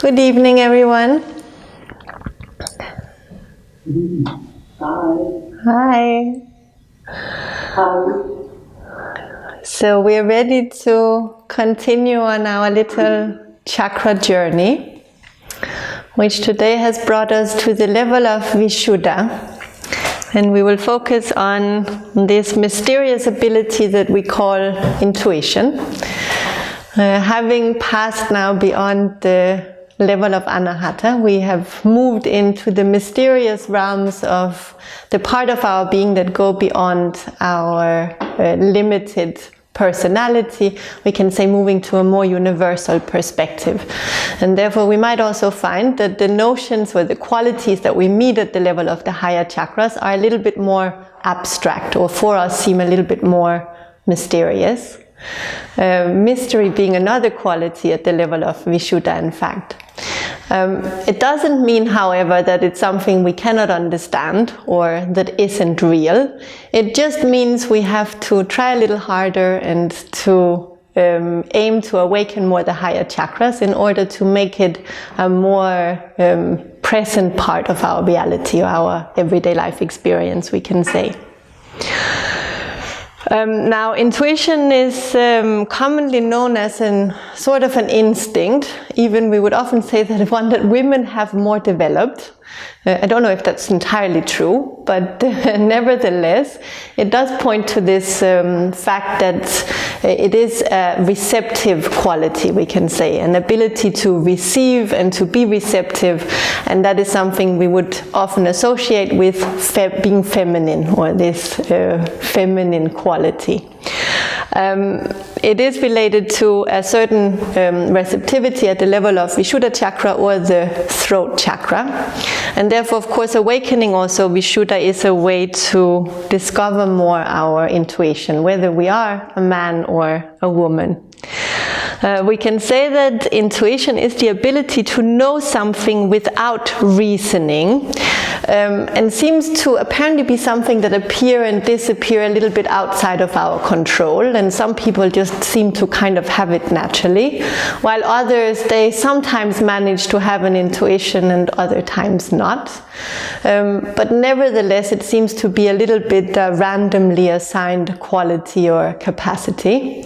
Good evening, everyone. Hi. So we're ready to continue on our little chakra journey, which today has brought us to the level of Vishuddha. And we will focus on this mysterious ability that we call intuition. Having passed now beyond the level of Anahata, we have moved into the mysterious realms of the part of our being that go beyond our limited personality. We can say moving to a more universal perspective. And therefore we might also find that the notions or the qualities that we meet at the level of the higher chakras are a little bit more abstract, or for us seem a little bit more mysterious. Mystery being another quality at the level of Vishuddha, in fact. It doesn't mean, however, that it's something we cannot understand or that isn't real. It just means we have to try a little harder and to aim to awaken more the higher chakras in order to make it a more present part of our reality, or our everyday life experience, we can say. Now, intuition is commonly known as sort of an instinct. Even we would often say that one that women have more developed. I don't know if that's entirely true, but nevertheless, it does point to this fact that it is a receptive quality, we can say, an ability to receive and to be receptive, and that is something we would often associate with being feminine, or this feminine quality. It is related to a certain receptivity at the level of Vishuddha chakra or the throat chakra. And therefore, of course, awakening also Vishuddha is a way to discover more our intuition, whether we are a man or a woman. We can say that intuition is the ability to know something without reasoning, and seems to apparently be something that appear and disappear a little bit outside of our control, and some people just seem to kind of have it naturally, while others, they sometimes manage to have an intuition and other times not. But nevertheless, it seems to be a little bit randomly assigned quality or capacity.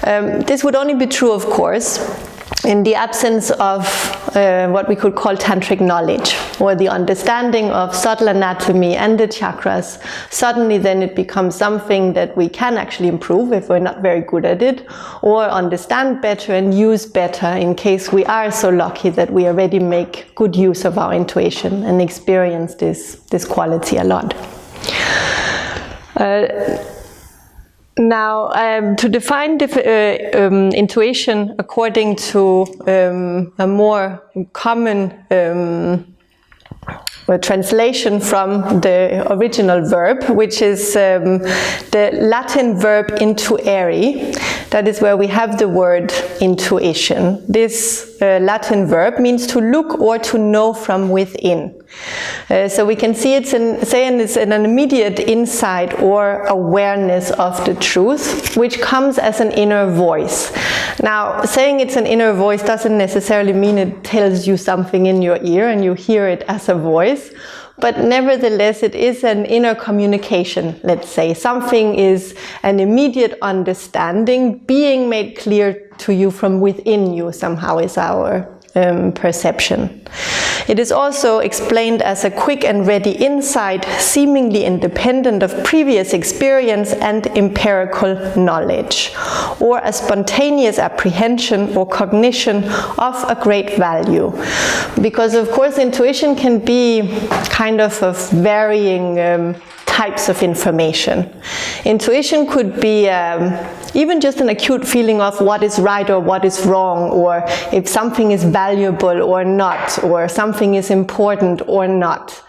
This would only be true, of course, in the absence of what we could call tantric knowledge, or the understanding of subtle anatomy and the chakras. Suddenly then it becomes something that we can actually improve if we're not very good at it, or understand better and use better in case we are so lucky that we already make good use of our intuition and experience this quality a lot. Now, to define intuition according to a more common translation from the original verb, which is the Latin verb intuere. That is where we have the word intuition. This Latin verb means to look or to know from within. So we can see it's an immediate insight or awareness of the truth, which comes as an inner voice. Now, saying it's an inner voice doesn't necessarily mean it tells you something in your ear and you hear it as a voice, but nevertheless it is an inner communication, let's say. Something is an immediate understanding being made clear to you from within you, somehow, is our perception. It is also explained as a quick and ready insight, seemingly independent of previous experience and empirical knowledge, or a spontaneous apprehension or cognition of a great value. Because of course intuition can be kind of varying types of information. Intuition could be even just an acute feeling of what is right or what is wrong, or if something is valuable or not, or something is important or not.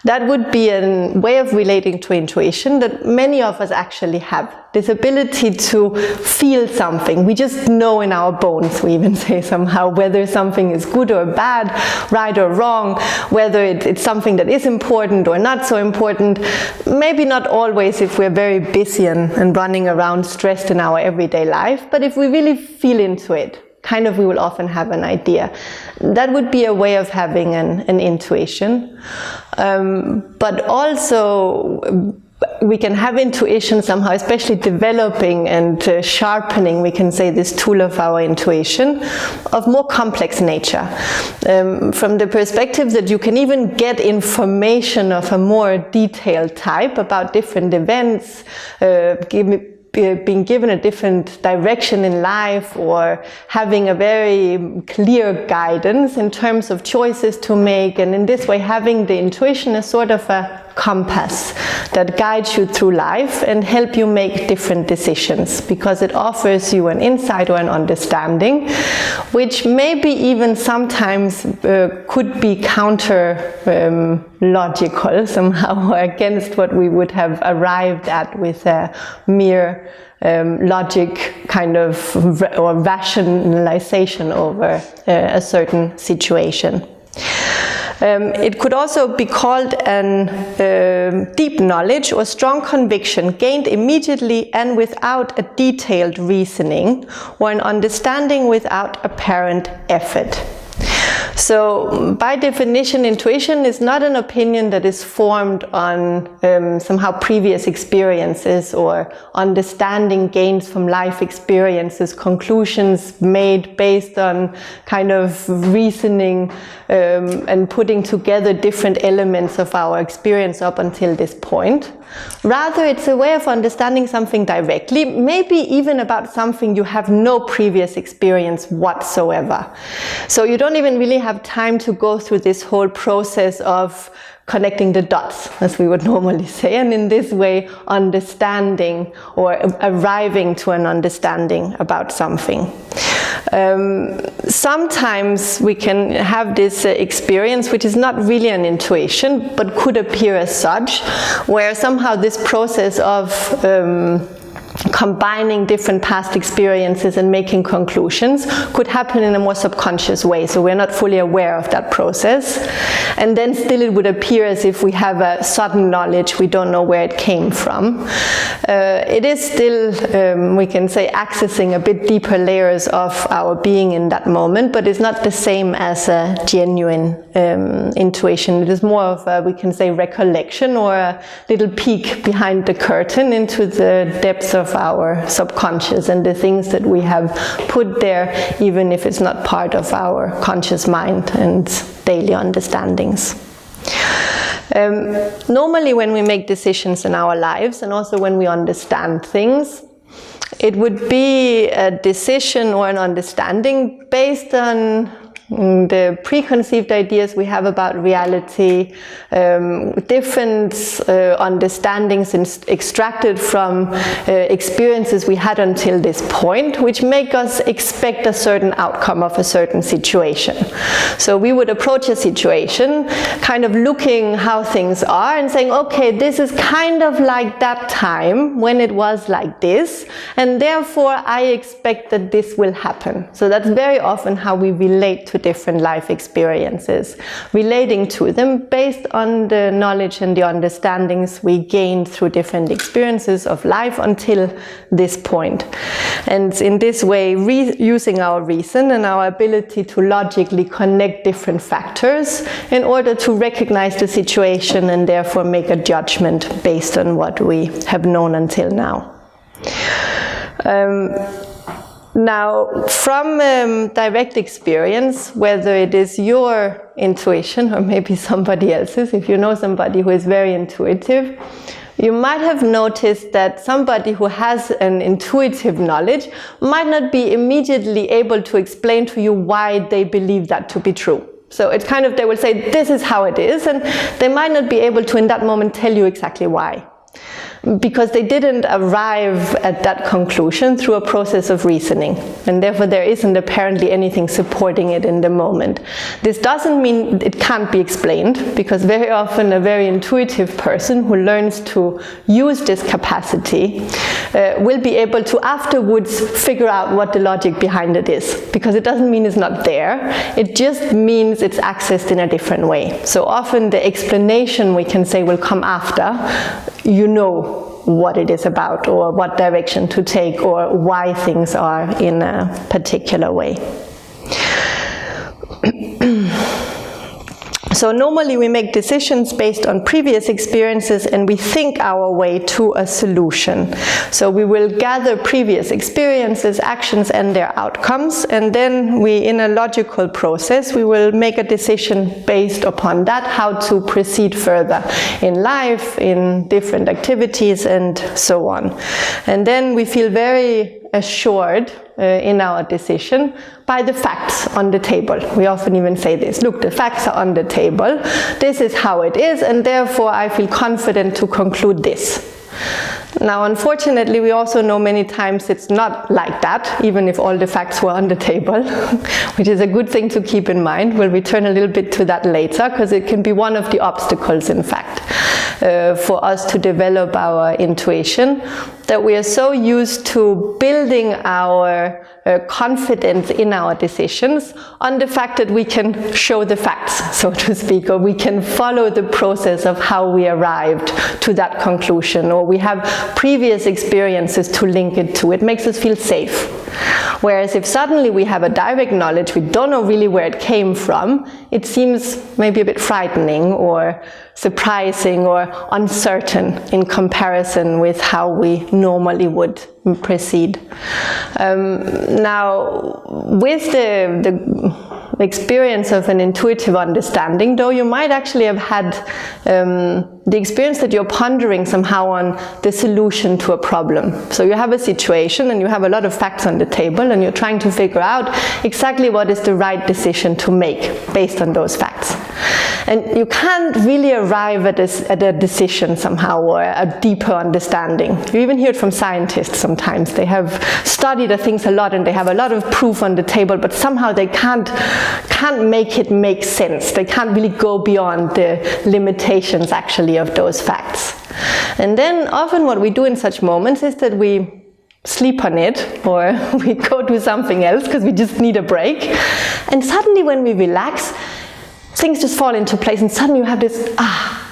That would be a way of relating to intuition that many of us actually have. This ability to feel something. We just know in our bones, we even say somehow, whether something is good or bad, right or wrong, whether it's something that is important or not so important. Maybe not always if we're very busy and running around stressed in our everyday life, but if we really feel into it. kind of we will often have an idea. That would be a way of having an intuition. But also we can have intuition somehow, especially developing and sharpening, we can say, this tool of our intuition of more complex nature. From the perspective that you can even get information of a more detailed type about different events, being given a different direction in life, or having a very clear guidance in terms of choices to make, and in this way having the intuition as sort of a compass that guides you through life and help you make different decisions, because it offers you an insight or an understanding which maybe even sometimes could be counter logical somehow, or against what we would have arrived at with a mere logic kind of or rationalization over a certain situation. It could also be called an deep knowledge or strong conviction gained immediately and without a detailed reasoning, or an understanding without apparent effort. So, by definition, intuition is not an opinion that is formed on somehow previous experiences or understanding gains from life experiences, conclusions made based on kind of reasoning and putting together different elements of our experience up until this point. Rather, it's a way of understanding something directly, maybe even about something you have no previous experience whatsoever. So you don't even really have time to go through this whole process of connecting the dots, as we would normally say, and in this way understanding or arriving to an understanding about something. Sometimes we can have this experience which is not really an intuition but could appear as such, where somehow this process of combining different past experiences and making conclusions could happen in a more subconscious way, so we're not fully aware of that process, and then still it would appear as if we have a sudden knowledge, we don't know where it came from. It is still, we can say, accessing a bit deeper layers of our being in that moment, but it's not the same as a genuine intuition. It is more of a, we can say, recollection, or a little peek behind the curtain into the depths of our subconscious and the things that we have put there, even if it's not part of our conscious mind and daily understandings. Normally when we make decisions in our lives, and also when we understand things, it would be a decision or an understanding based on the preconceived ideas we have about reality, different understandings extracted from experiences we had until this point, which make us expect a certain outcome of a certain situation. So we would approach a situation kind of looking how things are and saying, okay, this is kind of like that time when it was like this, and therefore I expect that this will happen. So that's very often how we relate to different life experiences, relating to them based on the knowledge and the understandings we gained through different experiences of life until this point. And in this way, using our reason and our ability to logically connect different factors in order to recognize the situation and therefore make a judgment based on what we have known until now. Now, from direct experience, whether it is your intuition or maybe somebody else's, if you know somebody who is very intuitive, you might have noticed that somebody who has an intuitive knowledge might not be immediately able to explain to you why they believe that to be true. So it's kind of, they will say, this is how it is, and they might not be able to in that moment tell you exactly why, because they didn't arrive at that conclusion through a process of reasoning, and therefore there isn't apparently anything supporting it in the moment. This doesn't mean it can't be explained, because very often a very intuitive person who learns to use this capacity will be able to afterwards figure out what the logic behind it is, because it doesn't mean it's not there, it just means it's accessed in a different way. So often the explanation, we can say, will come after you know what it is about, or what direction to take, or why things are in a particular way. So normally we make decisions based on previous experiences and we think our way to a solution. So we will gather previous experiences, actions and their outcomes, and then we, in a logical process, we will make a decision based upon that, how to proceed further in life, in different activities and so on. And then we feel very assured in our decision by the facts on the table. We often even say this: look, the facts are on the table, this is how it is, and therefore I feel confident to conclude this. Now, unfortunately, we also know many times it's not like that, even if all the facts were on the table, which is a good thing to keep in mind. We'll return a little bit to that later, because it can be one of the obstacles, in fact, for us to develop our intuition, that we are so used to building our confidence in our decisions on the fact that we can show the facts, so to speak, or we can follow the process of how we arrived to that conclusion, or we have previous experiences to link it to. It makes us feel safe. Whereas if suddenly we have a direct knowledge, we don't know really where it came from, it seems maybe a bit frightening or surprising or uncertain in comparison with how we normally would proceed. Now, with the experience of an intuitive understanding, though, you might actually have had the experience that you're pondering somehow on the solution to a problem. So you have a situation and you have a lot of facts on the table and you're trying to figure out exactly what is the right decision to make based on those facts. And you can't really arrive at a decision somehow, or a deeper understanding. You even hear it from scientists sometimes. They have studied things a lot and they have a lot of proof on the table, but somehow they can't make it make sense. They can't really go beyond the limitations actually of those facts. And then often what we do in such moments is that we sleep on it, or we go do something else because we just need a break. And suddenly when we relax, things just fall into place, and suddenly you have this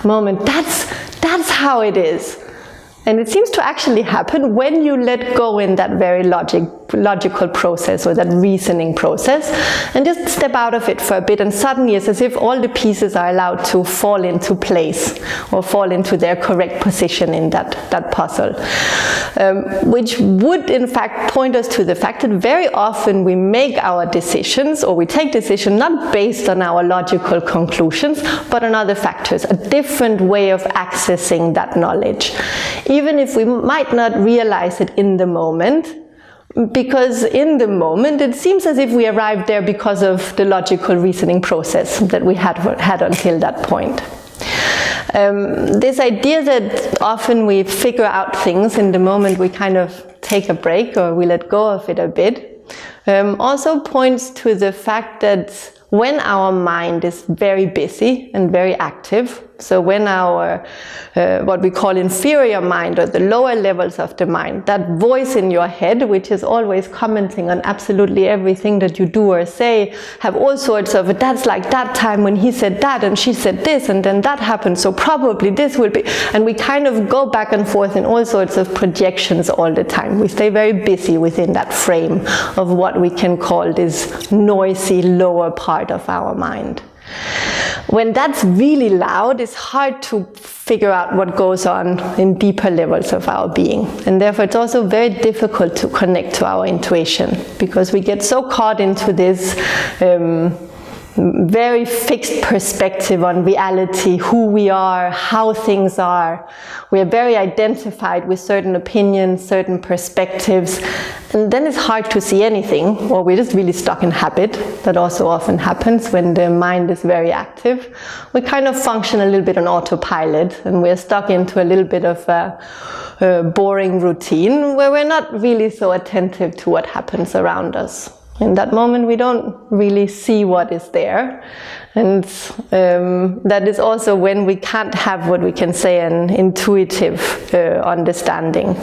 moment. That's how it is. And it seems to actually happen when you let go in that very logical process, or that reasoning process, and just step out of it for a bit, and suddenly it's as if all the pieces are allowed to fall into place or fall into their correct position in that puzzle. Which would in fact point us to the fact that very often we make our decisions, or we take decisions not based on our logical conclusions, but on other factors, a different way of accessing that knowledge. Even if we might not realize it in the moment, because in the moment it seems as if we arrived there because of the logical reasoning process that we had until that point. This idea that often we figure out things in the moment we kind of take a break, or we let go of it a bit, also points to the fact that when our mind is very busy and very active, so when our, what we call inferior mind, or the lower levels of the mind, that voice in your head, which is always commenting on absolutely everything that you do or say, have all sorts of, that's like that time when he said that and she said this and then that happened, so probably this will be, and we kind of go back and forth in all sorts of projections all the time. We stay very busy within that frame of what we can call this noisy lower part of our mind. When that's really loud, it's hard to figure out what goes on in deeper levels of our being. And therefore it's also very difficult to connect to our intuition, because we get so caught into this very fixed perspective on reality, who we are, how things are. We are very identified with certain opinions, certain perspectives, and then it's hard to see anything, or we're just really stuck in habit. That also often happens when the mind is very active. We kind of function a little bit on autopilot, and we're stuck into a little bit of a boring routine where we're not really so attentive to what happens around us. In that moment we don't really see what is there, And that is also when we can't have what we can say an intuitive understanding,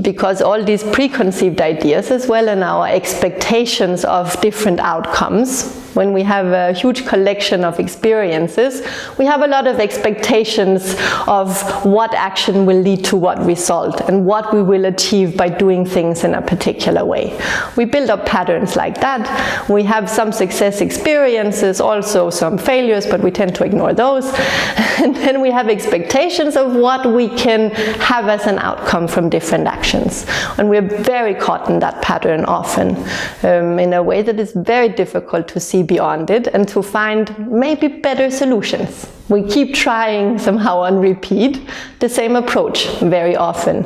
because all these preconceived ideas as well and our expectations of different outcomes, when we have a huge collection of experiences, we have a lot of expectations of what action will lead to what result and what we will achieve by doing things in a particular way. We build up patterns like that. We have some success experiences, also some failures, but we tend to ignore those. And then we have expectations of what we can have as an outcome from different actions. And we're very caught in that pattern often, in a way that is very difficult to see beyond it and to find maybe better solutions. We keep trying somehow on repeat the same approach very often,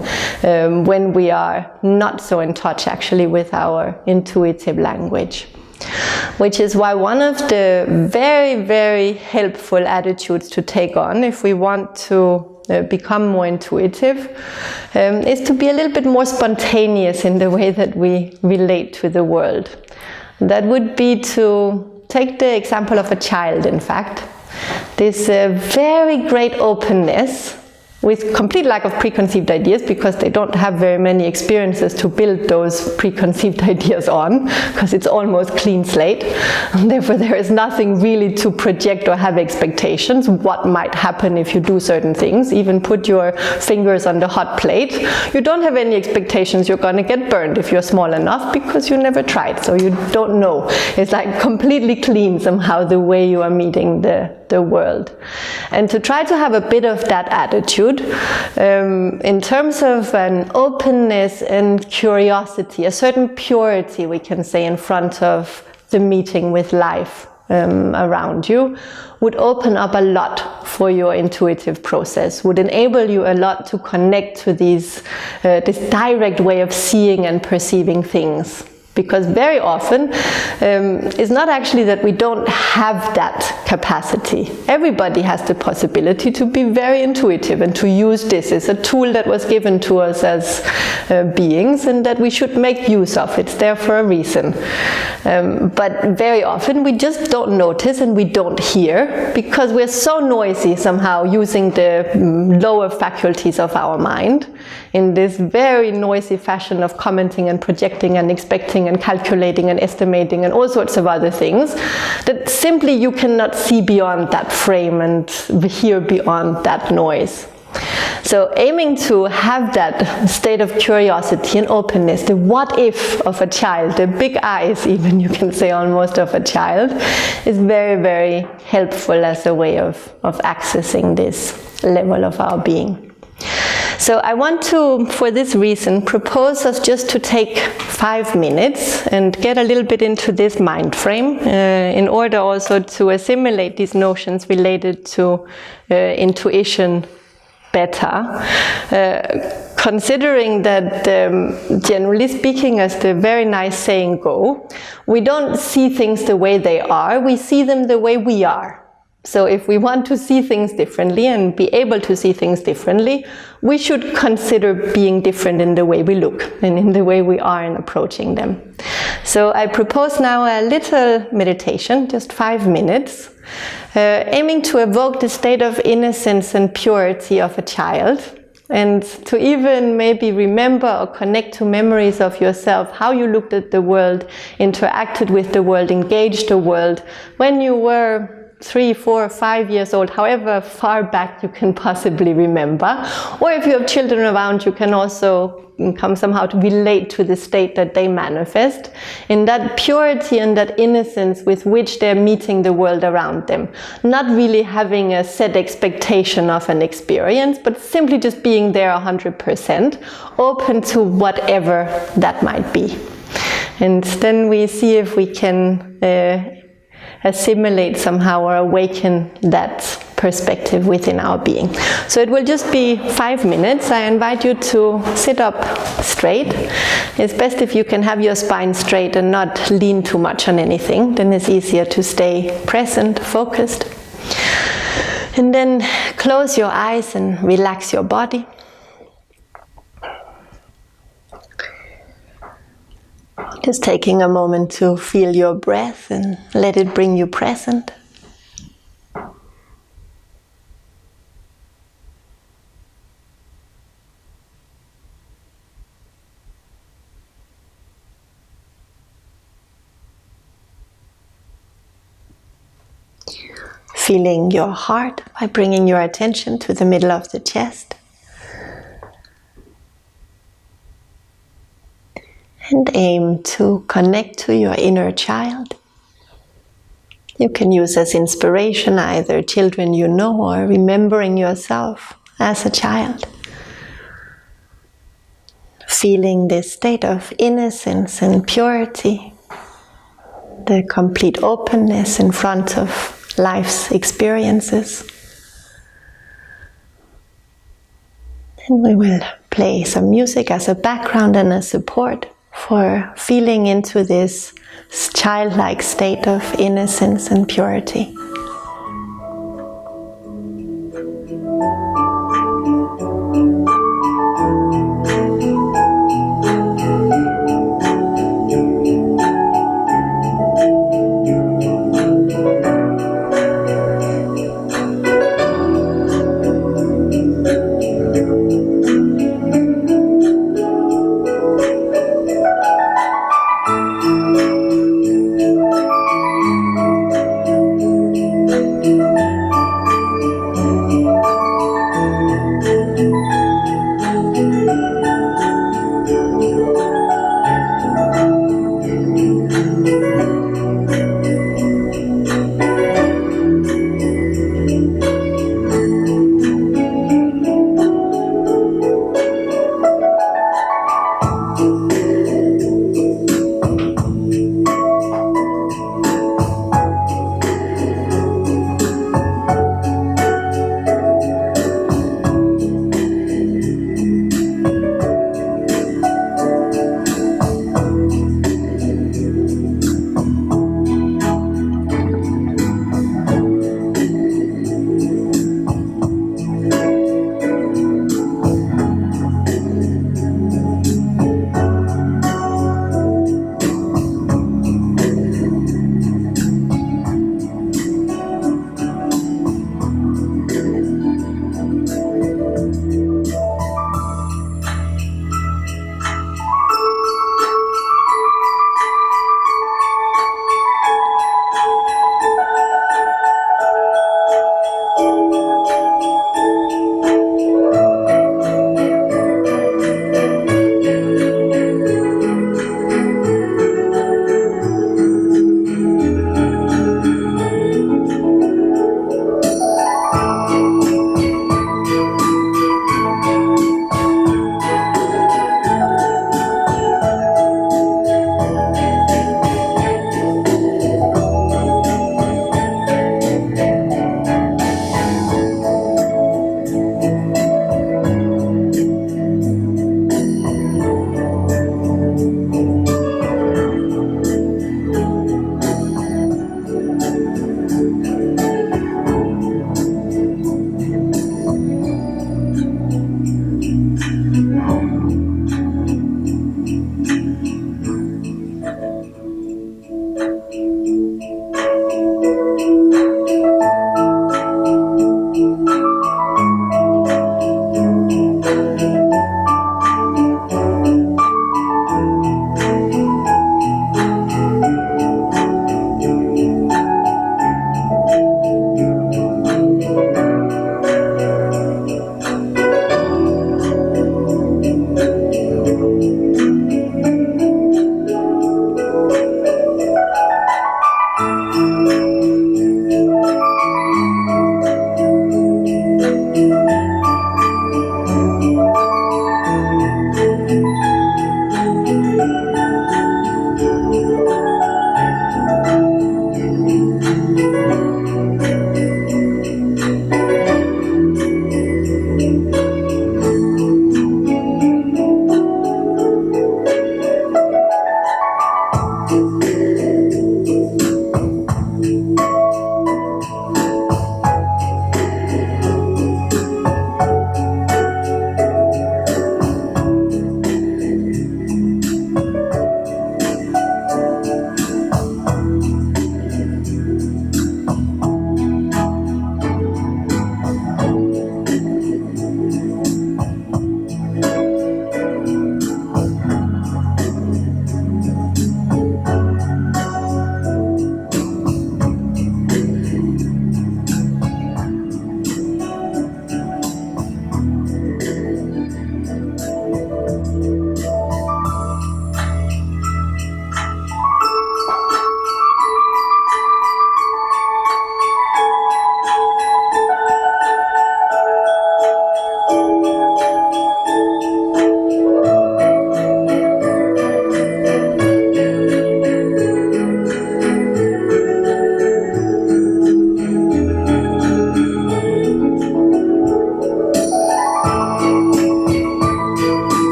when we are not so in touch actually with our intuitive language. Which is why one of the very, very helpful attitudes to take on if we want to become more intuitive is to be a little bit more spontaneous in the way that we relate to the world. That would be to take the example of a child, in fact. This very great openness with complete lack of preconceived ideas, because they don't have very many experiences to build those preconceived ideas on, because it's almost clean slate. And therefore there is nothing really to project or have expectations. What might happen if you do certain things, even put your fingers on the hot plate. You don't have any expectations you're going to get burned if you're small enough, because you never tried, so you don't know. It's like completely clean somehow the way you are meeting the world. And to try to have a bit of that attitude in terms of an openness and curiosity, a certain purity we can say in front of the meeting with life around you, would open up a lot for your intuitive process, would enable you a lot to connect to this direct way of seeing and perceiving things. Because very often it's not actually that we don't have that capacity. Everybody has the possibility to be very intuitive and to use this as a tool that was given to us as beings, and that we should make use of. It's there for a reason. But very often we just don't notice and we don't hear, because we're so noisy somehow using the lower faculties of our mind in this very noisy fashion of commenting and projecting and expecting and calculating and estimating and all sorts of other things, that simply you cannot see beyond that frame and hear beyond that noise. So aiming to have that state of curiosity and openness, the what if of a child, the big eyes even you can say almost of a child, is very, very helpful as a way of accessing this level of our being. So I want to, for this reason, propose us just to take 5 minutes and get a little bit into this mind frame in order also to assimilate these notions related to intuition better, considering that generally speaking, as the very nice saying go, we don't see things the way they are, we see them the way we are. So if we want to see things differently and be able to see things differently, we should consider being different in the way we look and in the way we are in approaching them. So I propose now a little meditation, just 5 minutes, aiming to evoke the state of innocence and purity of a child, and to even maybe remember or connect to memories of yourself, how you looked at the world, interacted with the world, engaged the world when you were 3, 4, 5 years old, however far back you can possibly remember. Or if you have children around, you can also come somehow to relate to the state that they manifest in that purity and that innocence with which they're meeting the world around them. Not really having a set expectation of an experience, but simply just being there 100%, open to whatever that might be. And then we see if we can assimilate somehow or awaken that perspective within our being. So it will just be 5 minutes. I invite you to sit up straight. It's best if you can have your spine straight and not lean too much on anything. Then it's easier to stay present, focused. And then close your eyes and relax your body. Just taking a moment to feel your breath and let it bring you present. Feeling your heart by bringing your attention to the middle of the chest. And aim to connect to your inner child. You can use as inspiration either children you know or remembering yourself as a child. Feeling this state of innocence and purity, the complete openness in front of life's experiences. And we will play some music as a background and a support for feeling into this childlike state of innocence and purity.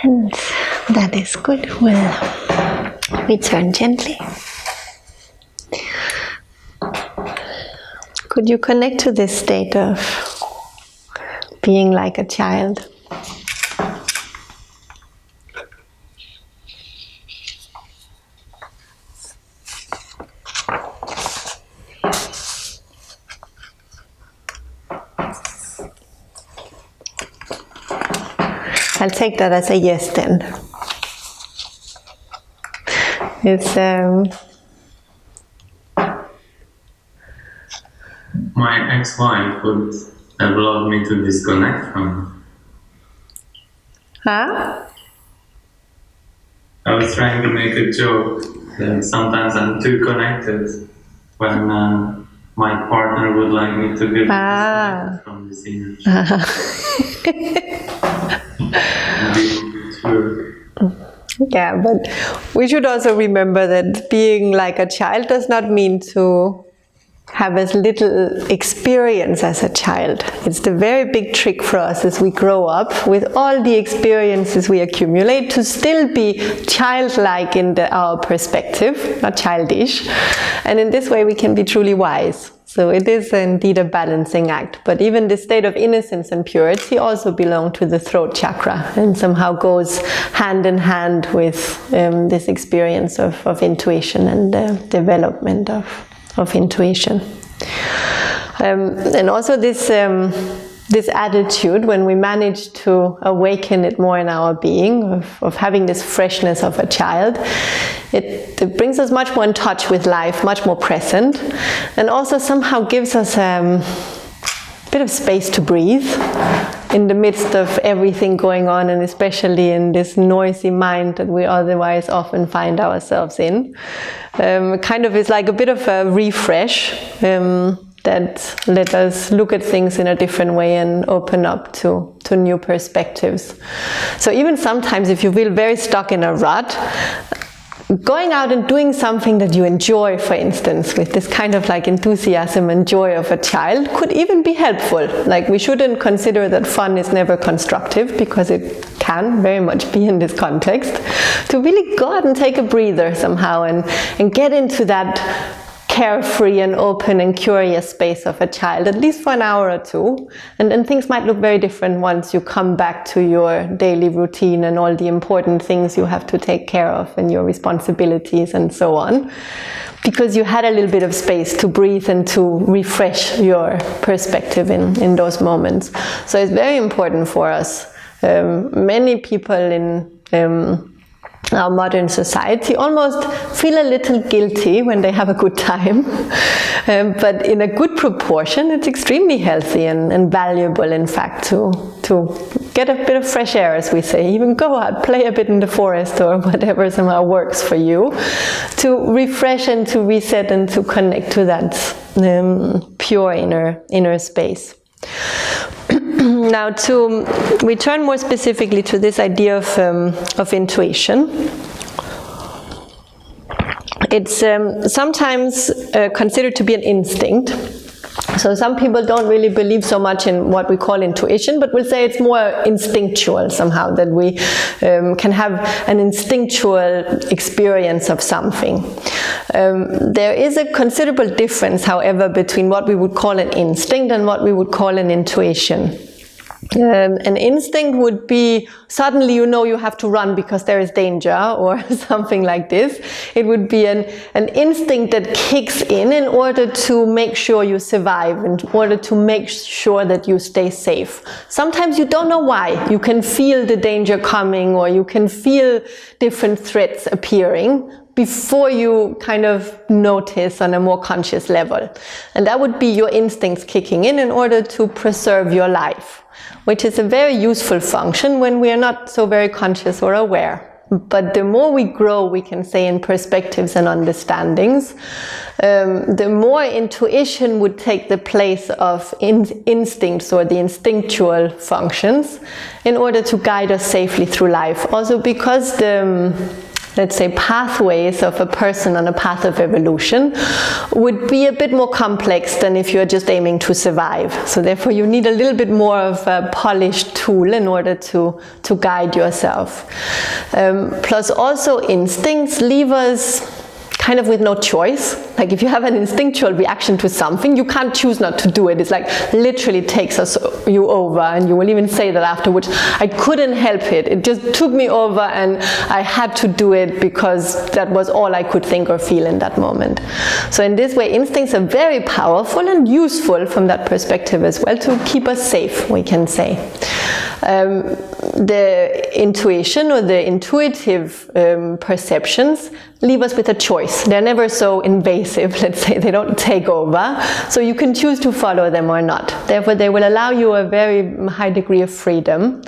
And that is good. We'll return gently. Could you connect to this state of being like a child? I'll take that as a yes then. It's my ex-wife would have loved me to disconnect from. Huh? I was trying to make a joke that sometimes I'm too connected when my partner would like me to be disconnected from this image. Yeah, but we should also remember that being like a child does not mean to have as little experience as a child. It's the very big trick for us as we grow up with all the experiences we accumulate to still be childlike in our perspective, not childish. And in this way we can be truly wise. So it is indeed a balancing act. But even the state of innocence and purity also belong to the throat chakra and somehow goes hand in hand with this experience of intuition and the development of intuition. And also this attitude, when we manage to awaken it more in our being, of having this freshness of a child, it brings us much more in touch with life, much more present, and also somehow gives us a bit of space to breathe in the midst of everything going on, and especially in this noisy mind that we otherwise often find ourselves in. Kind of is like a bit of a refresh that let us look at things in a different way and open up to new perspectives. So even sometimes if you feel very stuck in a rut, going out and doing something that you enjoy, for instance, with this kind of like enthusiasm and joy of a child could even be helpful. Like, we shouldn't consider that fun is never constructive, because it can very much be in this context. To really go out and take a breather somehow and get into that carefree and open and curious space of a child, at least for an hour or two. And then things might look very different once you come back to your daily routine and all the important things you have to take care of and your responsibilities and so on, because you had a little bit of space to breathe and to refresh your perspective in those moments. So it's very important for us. Many people in our modern society almost feel a little guilty when they have a good time, but in a good proportion it's extremely healthy and valuable, in fact, to get a bit of fresh air, as we say. Even go out, play a bit in the forest or whatever somehow works for you, to refresh and to reset and to connect to that pure inner space. Now, to return more specifically to this idea of intuition, it's sometimes considered to be an instinct. So some people don't really believe so much in what we call intuition, but will say it's more instinctual somehow, that we can have an instinctual experience of something. There is a considerable difference, however, between what we would call an instinct and what we would call an intuition. An instinct would be suddenly you know you have to run because there is danger or something like this. It would be an instinct that kicks in order to make sure you survive, in order to make sure that you stay safe. Sometimes you don't know why. You can feel the danger coming, or you can feel different threats appearing before you kind of notice on a more conscious level. And that would be your instincts kicking in order to preserve your life, which is a very useful function when we are not so very conscious or aware. But the more we grow, we can say, in perspectives and understandings, the more intuition would take the place of instincts or the instinctual functions in order to guide us safely through life. Also because let's say, pathways of a person on a path of evolution would be a bit more complex than if you're just aiming to survive. So therefore you need a little bit more of a polished tool in order to guide yourself. Plus also instincts leave us kind of with no choice. Like if you have an instinctual reaction to something, you can't choose not to do it. It's like literally takes you over, and you will even say that afterwards, I couldn't help it. It just took me over and I had to do it because that was all I could think or feel in that moment. So in this way, instincts are very powerful and useful from that perspective as well to keep us safe, we can say. The intuition or the intuitive perceptions leave us with a choice. They're never so invasive, let's say, they don't take over, so you can choose to follow them or not. Therefore they will allow you a very high degree of freedom,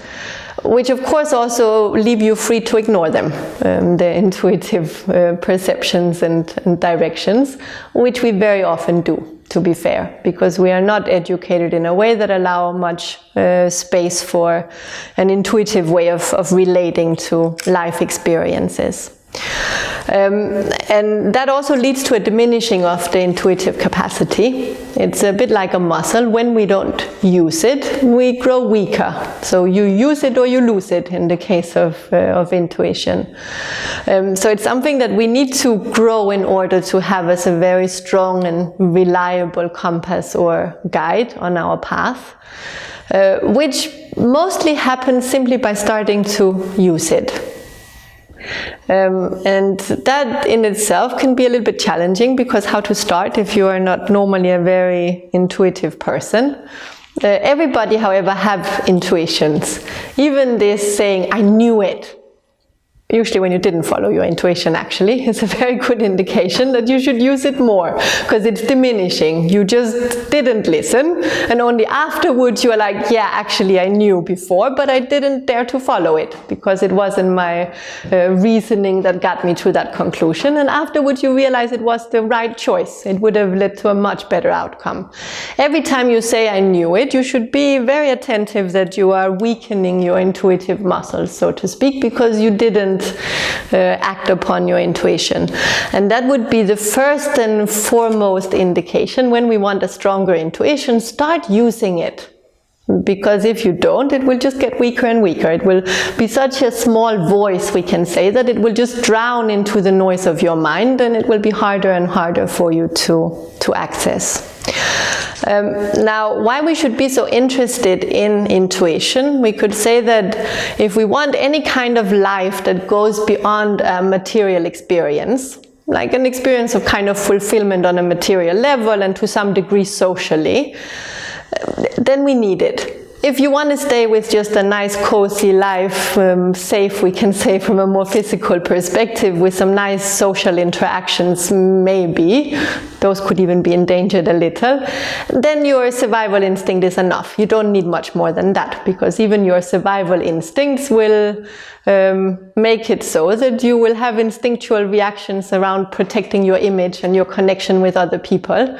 which of course also leave you free to ignore them, the intuitive perceptions and directions, which we very often do, to be fair, because we are not educated in a way that allow much space for an intuitive way of relating to life experiences. And that also leads to a diminishing of the intuitive capacity. It's a bit like a muscle. When we don't use it, we grow weaker. So you use it or you lose it in the case of intuition. So it's something that we need to grow in order to have as a very strong and reliable compass or guide on our path, which mostly happens simply by starting to use it. And that in itself can be a little bit challenging, because how to start if you are not normally a very intuitive person? Everybody, however, have intuitions. Even this saying, I knew it. Usually when you didn't follow your intuition, actually, it's a very good indication that you should use it more, because it's diminishing. You just didn't listen, and only afterwards you are like, yeah, actually I knew before, but I didn't dare to follow it, because it wasn't my reasoning that got me to that conclusion. And afterwards you realize it was the right choice. It would have led to a much better outcome. Every time you say I knew it, you should be very attentive that you are weakening your intuitive muscles, so to speak, because you didn't act upon your intuition. And that would be the first and foremost indication. When we want a stronger intuition, start using it. Because if you don't, it will just get weaker and weaker. It will be such a small voice, we can say, that it will just drown into the noise of your mind, and it will be harder and harder for you to access. Now, why we should be so interested in intuition, we could say that if we want any kind of life that goes beyond a material experience, like an experience of kind of fulfillment on a material level and to some degree socially, then we need it. If you want to stay with just a nice cozy life, safe, we can say, from a more physical perspective, with some nice social interactions, maybe, those could even be endangered a little, then your survival instinct is enough. You don't need much more than that, because even your survival instincts will make it so that you will have instinctual reactions around protecting your image and your connection with other people,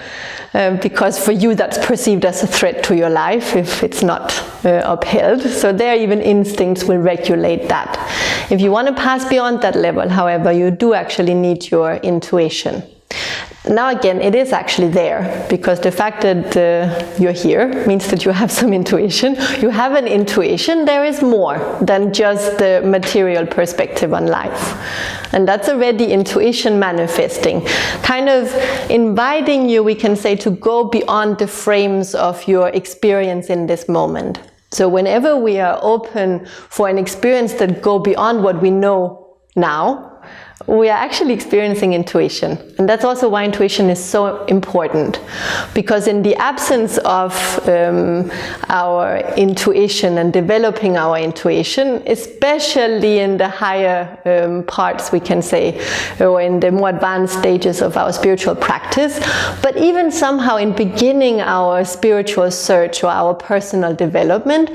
because for you that's perceived as a threat to your life if it's not upheld. So there even instincts will regulate that. If you want to pass beyond that level, however, you do actually need your intuition. Now again, it is actually there, because the fact that you're here means that you have some intuition. You have an intuition. There is more than just the material perspective on life. And that's already intuition manifesting, kind of inviting you, we can say, to go beyond the frames of your experience in this moment. So whenever we are open for an experience that go beyond what we know now, we are actually experiencing intuition. And that's also why intuition is so important, because in the absence of our intuition and developing our intuition, especially in the higher parts, we can say, or in the more advanced stages of our spiritual practice, but even somehow in beginning our spiritual search or our personal development,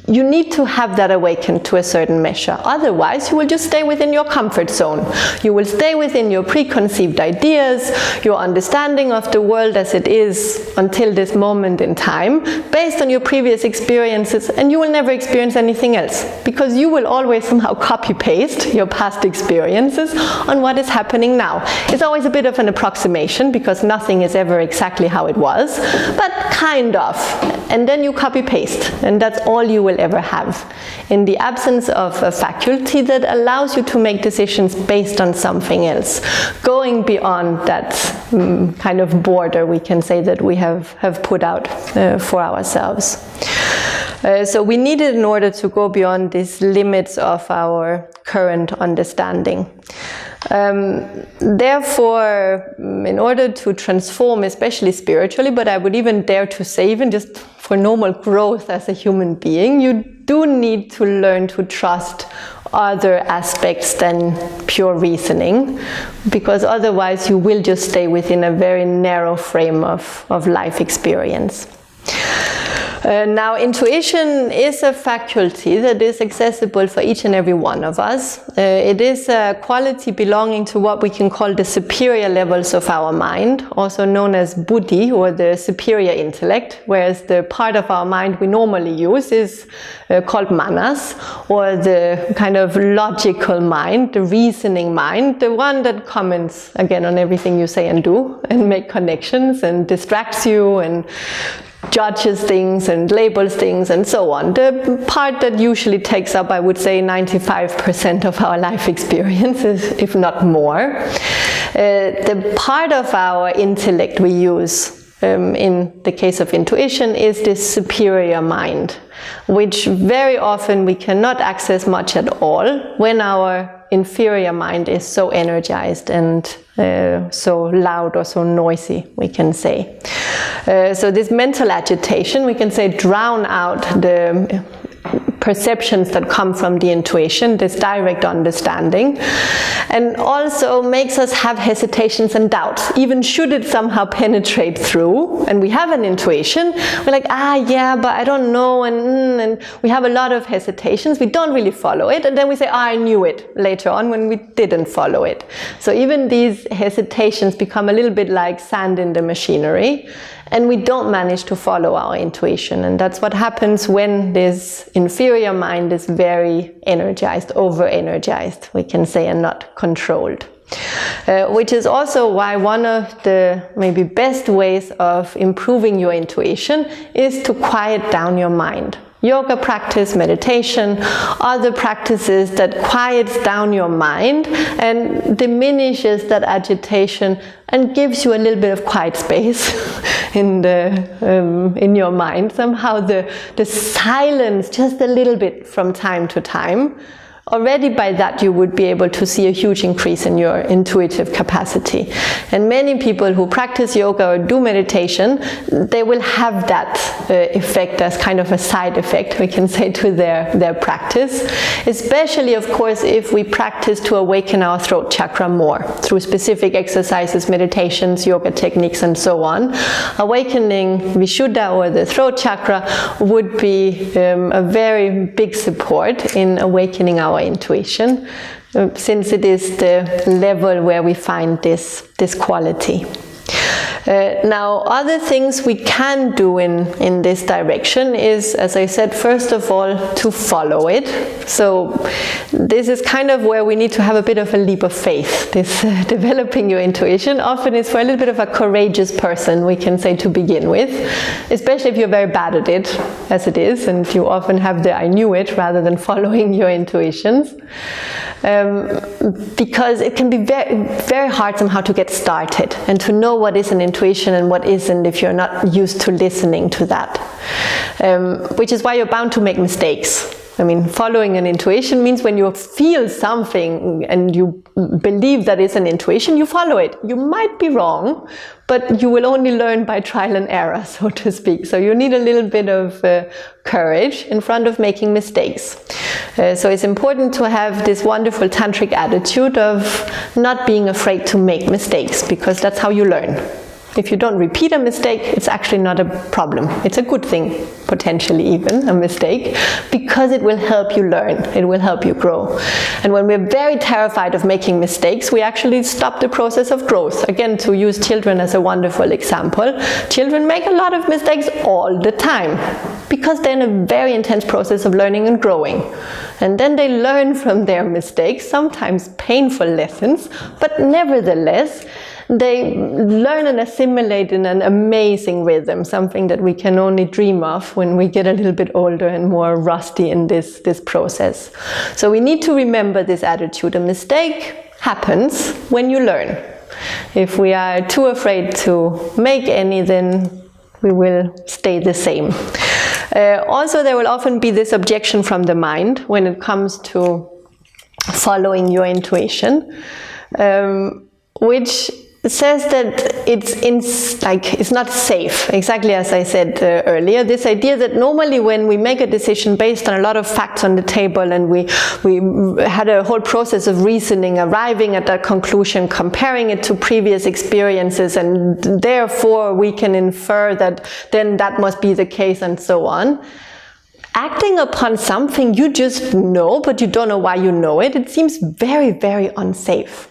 you need to have that awakened to a certain measure. Otherwise, you will just stay within your comfort zone. You will stay within your preconceived ideas, your understanding of the world as it is until this moment in time, based on your previous experiences, and you will never experience anything else, because you will always somehow copy-paste your past experiences on what is happening now. It's always a bit of an approximation, because nothing is ever exactly how it was, but kind of. And then you copy-paste, and that's all you will ever have. In the absence of a faculty that allows you to make decisions based on something else, going beyond that kind of border, we can say, that we have put out for ourselves. So we need it in order to go beyond these limits of our current understanding. Therefore, in order to transform, especially spiritually, but I would even dare to say even just for normal growth as a human being, you do need to learn to trust other aspects than pure reasoning, because otherwise you will just stay within a very narrow frame of life experience. Now, intuition is a faculty that is accessible for each and every one of us. It is a quality belonging to what we can call the superior levels of our mind, also known as buddhi, or the superior intellect, whereas the part of our mind we normally use is called manas, or the kind of logical mind, the reasoning mind, the one that comments again on everything you say and do, and make connections and distracts you and judges things and labels things and so on. The part that usually takes up, I would say, 95% of our life experiences, if not more. The part of our intellect we use in the case of intuition is this superior mind, which very often we cannot access much at all when our inferior mind is so energized and so loud or so noisy, we can say. So this mental agitation, we can say, drown out the perceptions that come from the intuition, this direct understanding, and also makes us have hesitations and doubts. Even should it somehow penetrate through, and we have an intuition, we're like, yeah, but I don't know, and we have a lot of hesitations, we don't really follow it, and then we say, I knew it later on when we didn't follow it. So even these hesitations become a little bit like sand in the machinery, and we don't manage to follow our intuition. And that's what happens when this inferior mind is very energized, over-energized, we can say, and not controlled. Which is also why one of the maybe best ways of improving your intuition is to quiet down your mind. Yoga practice, meditation, other practices that quiets down your mind and diminishes that agitation and gives you a little bit of quiet space in your mind. Somehow the silence just a little bit from time to time. Already by that you would be able to see a huge increase in your intuitive capacity. And many people who practice yoga or do meditation, they will have that effect as kind of a side effect, we can say, to their practice. Especially, of course, if we practice to awaken our throat chakra more through specific exercises, meditations, yoga techniques, and so on. Awakening Vishuddha, or the throat chakra, would be a very big support in awakening our intuition, since it is the level where we find this quality. Now, other things we can do in this direction is, as I said, first of all, to follow it. So this is kind of where we need to have a bit of a leap of faith. This developing your intuition often is for a little bit of a courageous person, we can say, to begin with, especially if you're very bad at it, as it is, and you often have the I knew it rather than following your intuitions. Because it can be very, very hard somehow to get started and to know what is an intuition and what isn't if you're not used to listening to that. Which is why you're bound to make mistakes. I mean, following an intuition means when you feel something and you believe that it's an intuition, you follow it. You might be wrong, but you will only learn by trial and error, so to speak. So you need a little bit of courage in front of making mistakes. So it's important to have this wonderful tantric attitude of not being afraid to make mistakes, because that's how you learn. If you don't repeat a mistake, it's actually not a problem. It's a good thing, potentially even, a mistake, because it will help you learn, it will help you grow. And when we're very terrified of making mistakes, we actually stop the process of growth. Again, to use children as a wonderful example, children make a lot of mistakes all the time, because they're in a very intense process of learning and growing. And then they learn from their mistakes, sometimes painful lessons, but nevertheless, they learn and assimilate in an amazing rhythm, something that we can only dream of when we get a little bit older and more rusty in this process. So we need to remember this attitude. A mistake happens when you learn. If we are too afraid to make any, then we will stay the same. Also, there will often be this objection from the mind when it comes to following your intuition, which says that it's not safe, exactly as I said earlier. This idea that normally when we make a decision based on a lot of facts on the table, and we had a whole process of reasoning, arriving at that conclusion, comparing it to previous experiences, and therefore we can infer that then that must be the case, and so on. Acting upon something you just know, but you don't know why you know it, it seems very, very unsafe.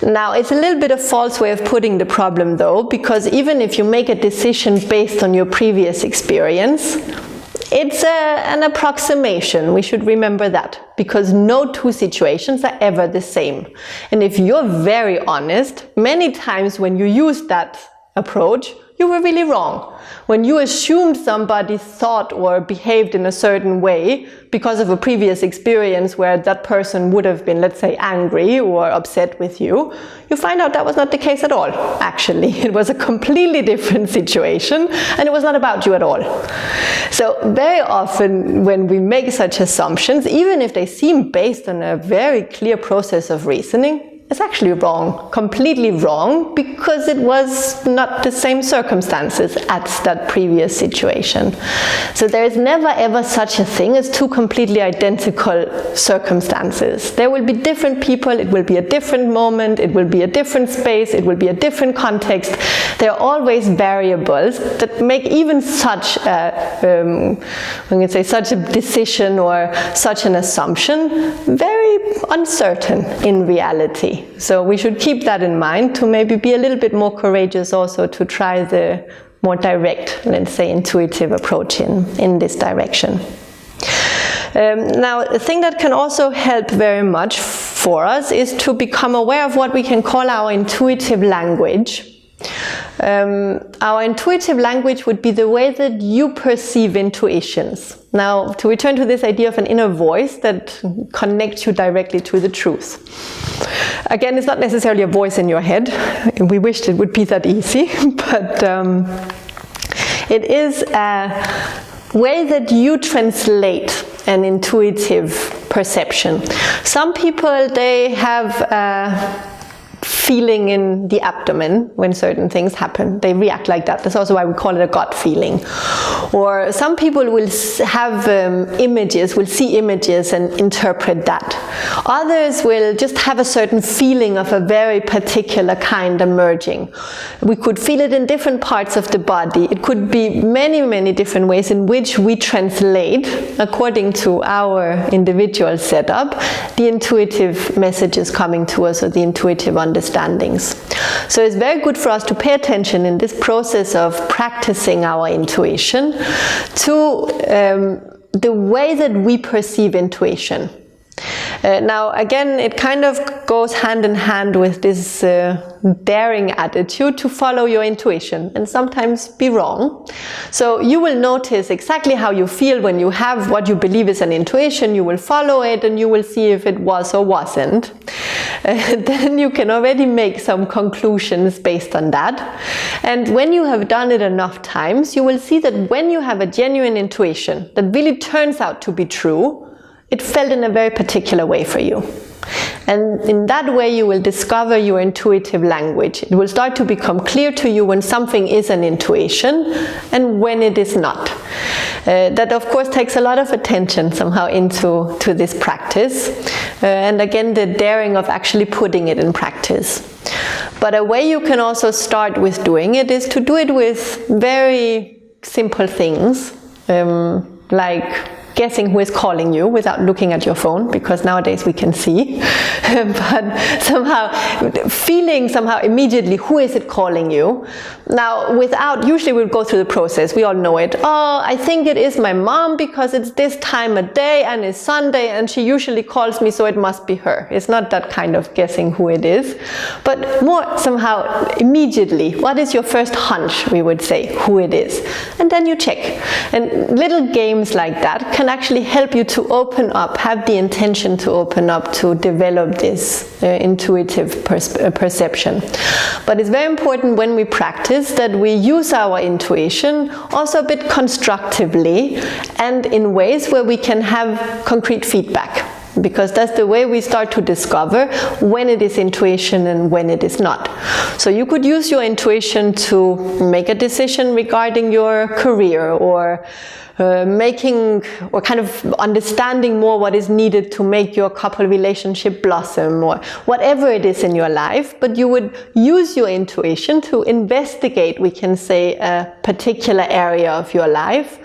Now, it's a little bit of a false way of putting the problem though, because even if you make a decision based on your previous experience, it's an approximation. We should remember that, because no two situations are ever the same. And if you're very honest, many times when you use that approach, you were really wrong. When you assumed somebody thought or behaved in a certain way because of a previous experience where that person would have been, let's say, angry or upset with you, you find out that was not the case at all. Actually, it was a completely different situation, and it was not about you at all. So very often when we make such assumptions, even if they seem based on a very clear process of reasoning, it's actually wrong, completely wrong, because it was not the same circumstances at that previous situation. So there is never ever such a thing as two completely identical circumstances. There will be different people, it will be a different moment, it will be a different space, it will be a different context. There are always variables that make even such a, such a decision or such an assumption very uncertain in reality. So we should keep that in mind to maybe be a little bit more courageous also to try the more direct, let's say, intuitive approach in this direction. Now, a thing that can also help very much for us is to become aware of what we can call our intuitive language. Our intuitive language would be the way that you perceive intuitions. Now, to return to this idea of an inner voice that connects you directly to the truth. Again, it's not necessarily a voice in your head. We wished it would be that easy, but it is a way that you translate an intuitive perception. Some people, they have a feeling in the abdomen when certain things happen. They react like that. That's also why we call it a gut feeling. Or some people will have images, will see images and interpret that. Others will just have a certain feeling of a very particular kind emerging. We could feel it in different parts of the body. It could be many, many different ways in which we translate, according to our individual setup, the intuitive messages coming to us, or the intuitive understandings. So it's very good for us to pay attention in this process of practicing our intuition to the way that we perceive intuition. Now, again, it kind of goes hand in hand with this daring attitude to follow your intuition and sometimes be wrong. So you will notice exactly how you feel when you have what you believe is an intuition. You will follow it and you will see if it was or wasn't. Then you can already make some conclusions based on that. And when you have done it enough times, you will see that when you have a genuine intuition that really turns out to be true, it felt in a very particular way for you. And in that way you will discover your intuitive language. It will start to become clear to you when something is an intuition and when it is not. That of course takes a lot of attention somehow into this practice. And again, the daring of actually putting it in practice. But a way you can also start with doing it is to do it with very simple things, like guessing who is calling you without looking at your phone, because nowadays we can see, but somehow feeling immediately who is it calling you. Now, usually we'll go through the process, we all know it. Oh, I think it is my mom because it's this time of day and it's Sunday and she usually calls me, so it must be her. It's not that kind of guessing who it is, but more somehow immediately, what is your first hunch, we would say, who it is. And then you check. And little games like that can actually help you to open up, have the intention to open up, to develop this intuitive perception. But it's very important when we practice that we use our intuition also a bit constructively and in ways where we can have concrete feedback. Because that's the way we start to discover when it is intuition and when it is not. So you could use your intuition to make a decision regarding your career, or kind of understanding more what is needed to make your couple relationship blossom, or whatever it is in your life. But you would use your intuition to investigate, we can say, a particular area of your life,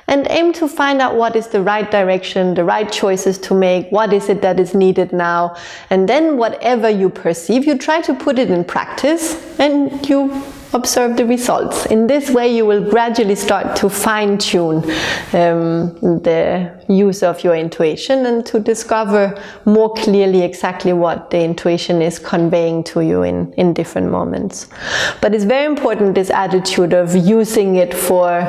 and aim to find out what is the right direction, the right choices to make, what is it that is needed now. And then whatever you perceive, you try to put it in practice and you observe the results. In this way you will gradually start to fine-tune the use of your intuition and to discover more clearly exactly what the intuition is conveying to you in different moments. But it's very important, this attitude of using it for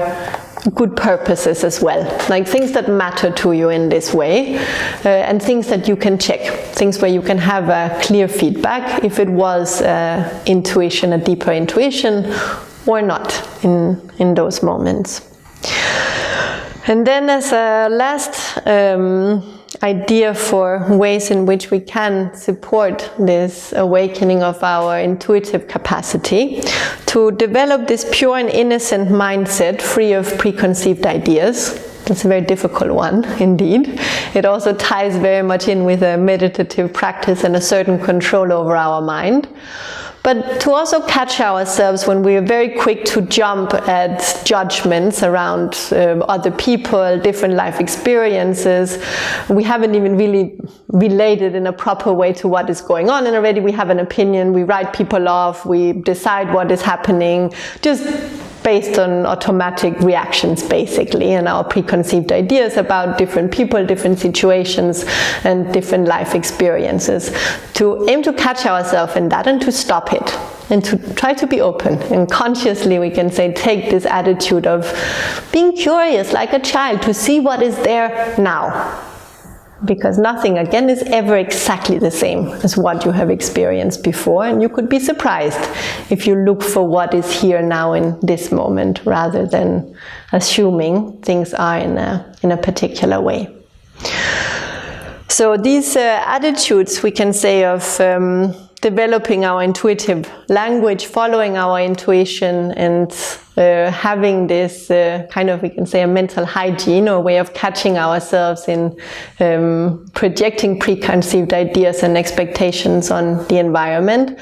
good purposes as well, like things that matter to you in this way, and things that you can check, things where you can have a clear feedback if it was intuition, a deeper intuition, or not in those moments. And then as a last idea for ways in which we can support this awakening of our intuitive capacity, to develop this pure and innocent mindset free of preconceived ideas. It's a very difficult one indeed. It also ties very much in with a meditative practice and a certain control over our mind. But to also catch ourselves when we are very quick to jump at judgments around other people, different life experiences. We haven't even really related in a proper way to what is going on, and already we have an opinion, we write people off, we decide what is happening, just based on automatic reactions basically, and our preconceived ideas about different people, different situations, and different life experiences. To aim to catch ourselves in that and to stop it, and to try to be open, and consciously, we can say, take this attitude of being curious like a child to see what is there now. Because nothing, again, is ever exactly the same as what you have experienced before, and you could be surprised if you look for what is here now in this moment, rather than assuming things are in a particular way. So these attitudes, we can say, of developing our intuitive language, following our intuition, and having this kind of, we can say, a mental hygiene, or way of catching ourselves in projecting preconceived ideas and expectations on the environment.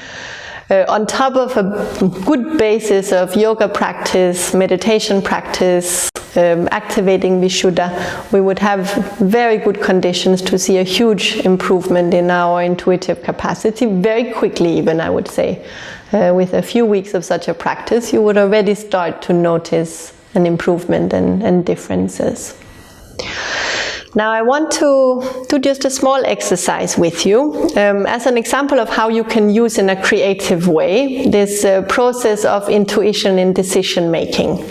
On top of a good basis of yoga practice, meditation practice, activating Vishuddha, we would have very good conditions to see a huge improvement in our intuitive capacity, very quickly even, I would say. With a few weeks of such a practice, you would already start to notice an improvement and differences. Now I want to do just a small exercise with you as an example of how you can use in a creative way this process of intuition in decision making.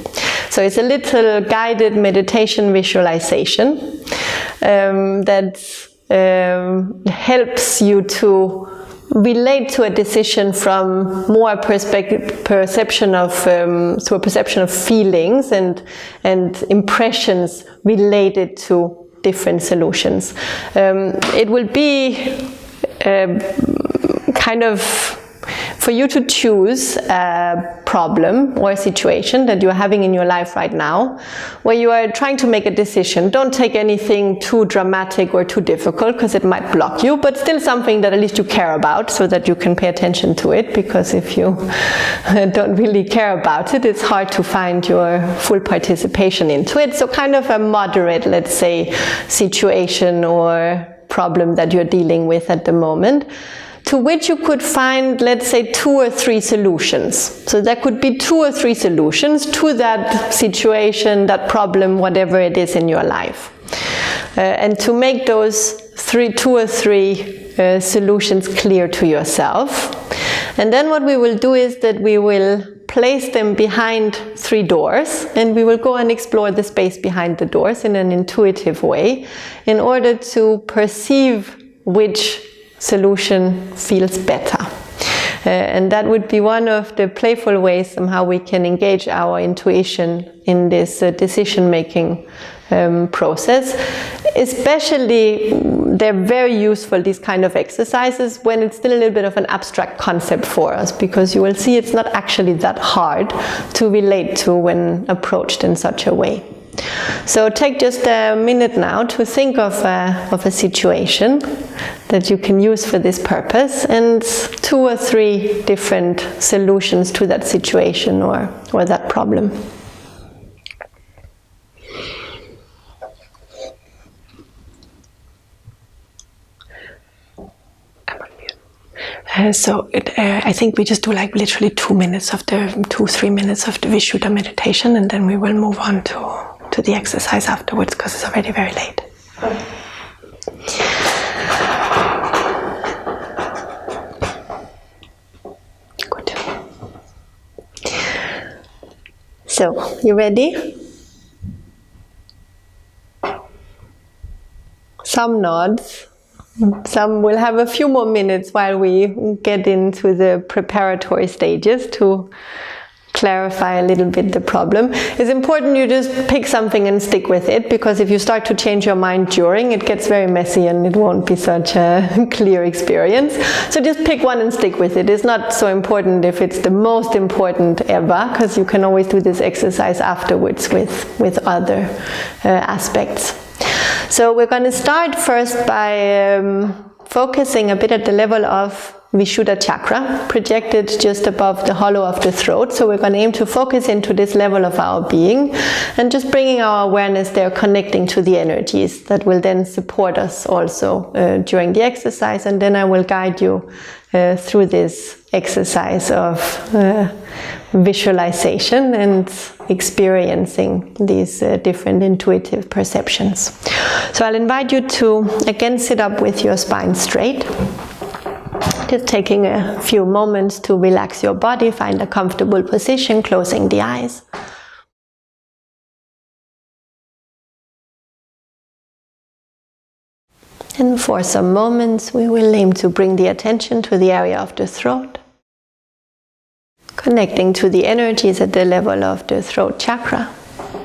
So it's a little guided meditation visualization that helps you to relate to a decision from more perception of to a perception of feelings and impressions related to different solutions. It will be kind of for you to choose a problem or a situation that you're having in your life right now, where you are trying to make a decision. Don't take anything too dramatic or too difficult, because it might block you, but still something that at least you care about, so that you can pay attention to it, because if you don't really care about it, it's hard to find your full participation into it. So kind of a moderate, let's say, situation or problem that you're dealing with at the moment, to which you could find, let's say, 2 or 3 solutions. So there could be 2 or 3 solutions to that situation, that problem, whatever it is in your life. And to make those 2 or 3 solutions clear to yourself. And then what we will do is that we will place them behind 3 doors, and we will go and explore the space behind the doors in an intuitive way, in order to perceive which solution feels better. And that would be one of the playful ways somehow we can engage our intuition in this decision-making process. Especially, they're very useful, these kind of exercises, when it's still a little bit of an abstract concept for us, because you will see it's not actually that hard to relate to when approached in such a way. So take just a minute now to think of a situation that you can use for this purpose, and 2 or 3 different solutions to that situation or that problem. I think we just do like literally 2 minutes of the 2-3 minutes of the Vishuddha meditation, and then we will move on to the exercise afterwards, because it's already very late. Good. So, you ready? Some nods. Some will have a few more minutes while we get into the preparatory stages to clarify a little bit the problem. It's important you just pick something and stick with it, because if you start to change your mind during, it gets very messy and it won't be such a clear experience. So just pick one and stick with it. It's not so important if it's the most important ever, because you can always do this exercise afterwards with other aspects. So we're going to start first by focusing a bit at the level of Vishuddha chakra, projected just above the hollow of the throat. So we're going to aim to focus into this level of our being, and just bringing our awareness there, connecting to the energies that will then support us also during the exercise. And then I will guide you through this exercise of visualization and experiencing these different intuitive perceptions. So I'll invite you to again sit up with your spine straight. Just taking a few moments to relax your body, find a comfortable position, closing the eyes. And for some moments we will aim to bring the attention to the area of the throat, connecting to the energies at the level of the throat chakra,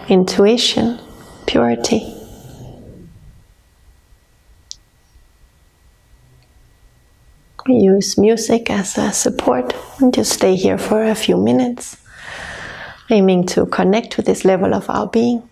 intuition, purity. We use music as a support, and just stay here for a few minutes, aiming to connect to this level of our being.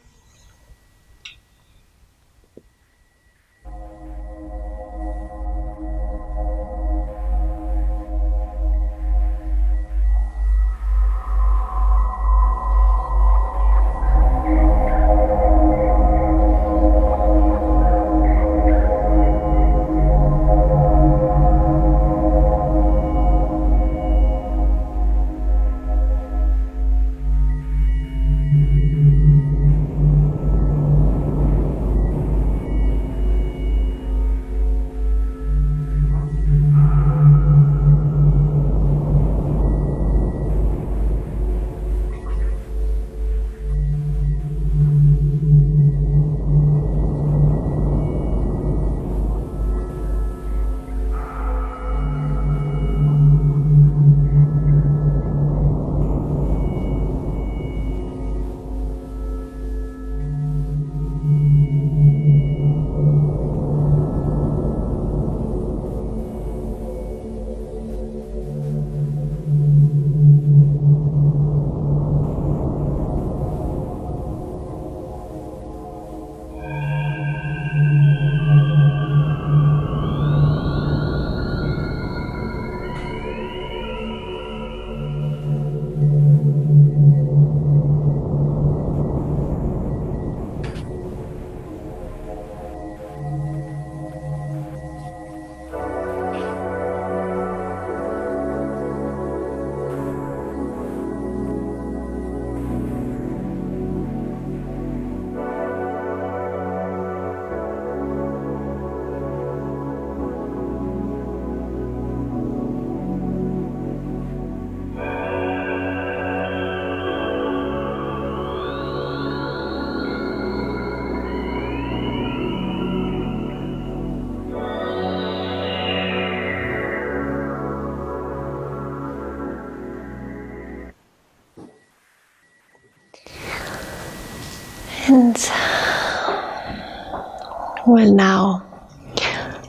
Well, now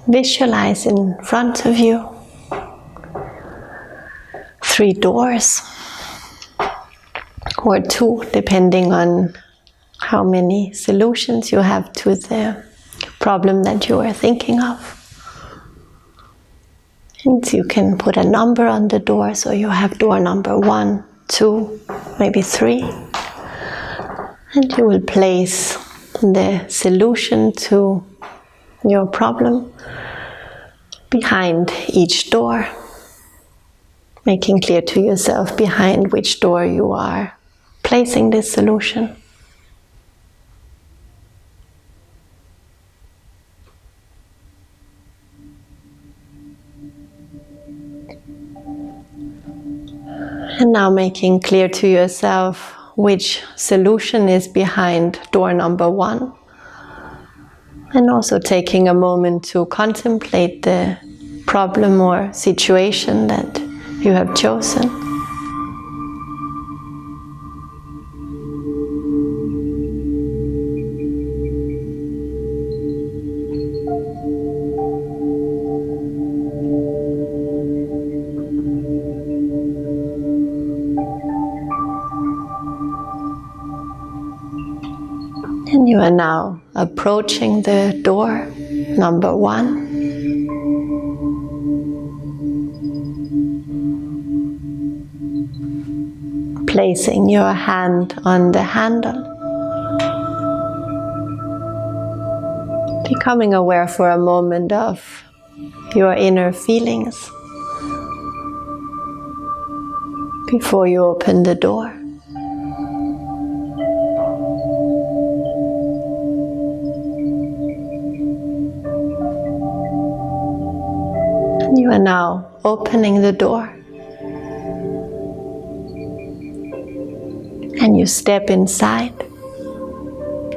visualize in front of you 3 doors, or 2, depending on how many solutions you have to the problem that you are thinking of. And you can put a number on the door, so you have door number 1, 2, maybe 3. And you will place the solution to your problem behind each door, making clear to yourself behind which door you are placing this solution. And now making clear to yourself which solution is behind door number 1. And also taking a moment to contemplate the problem or situation that you have chosen. And you are now approaching the door number 1. Placing your hand on the handle. Becoming aware for a moment of your inner feelings before you open the door. You are now opening the door, and you step inside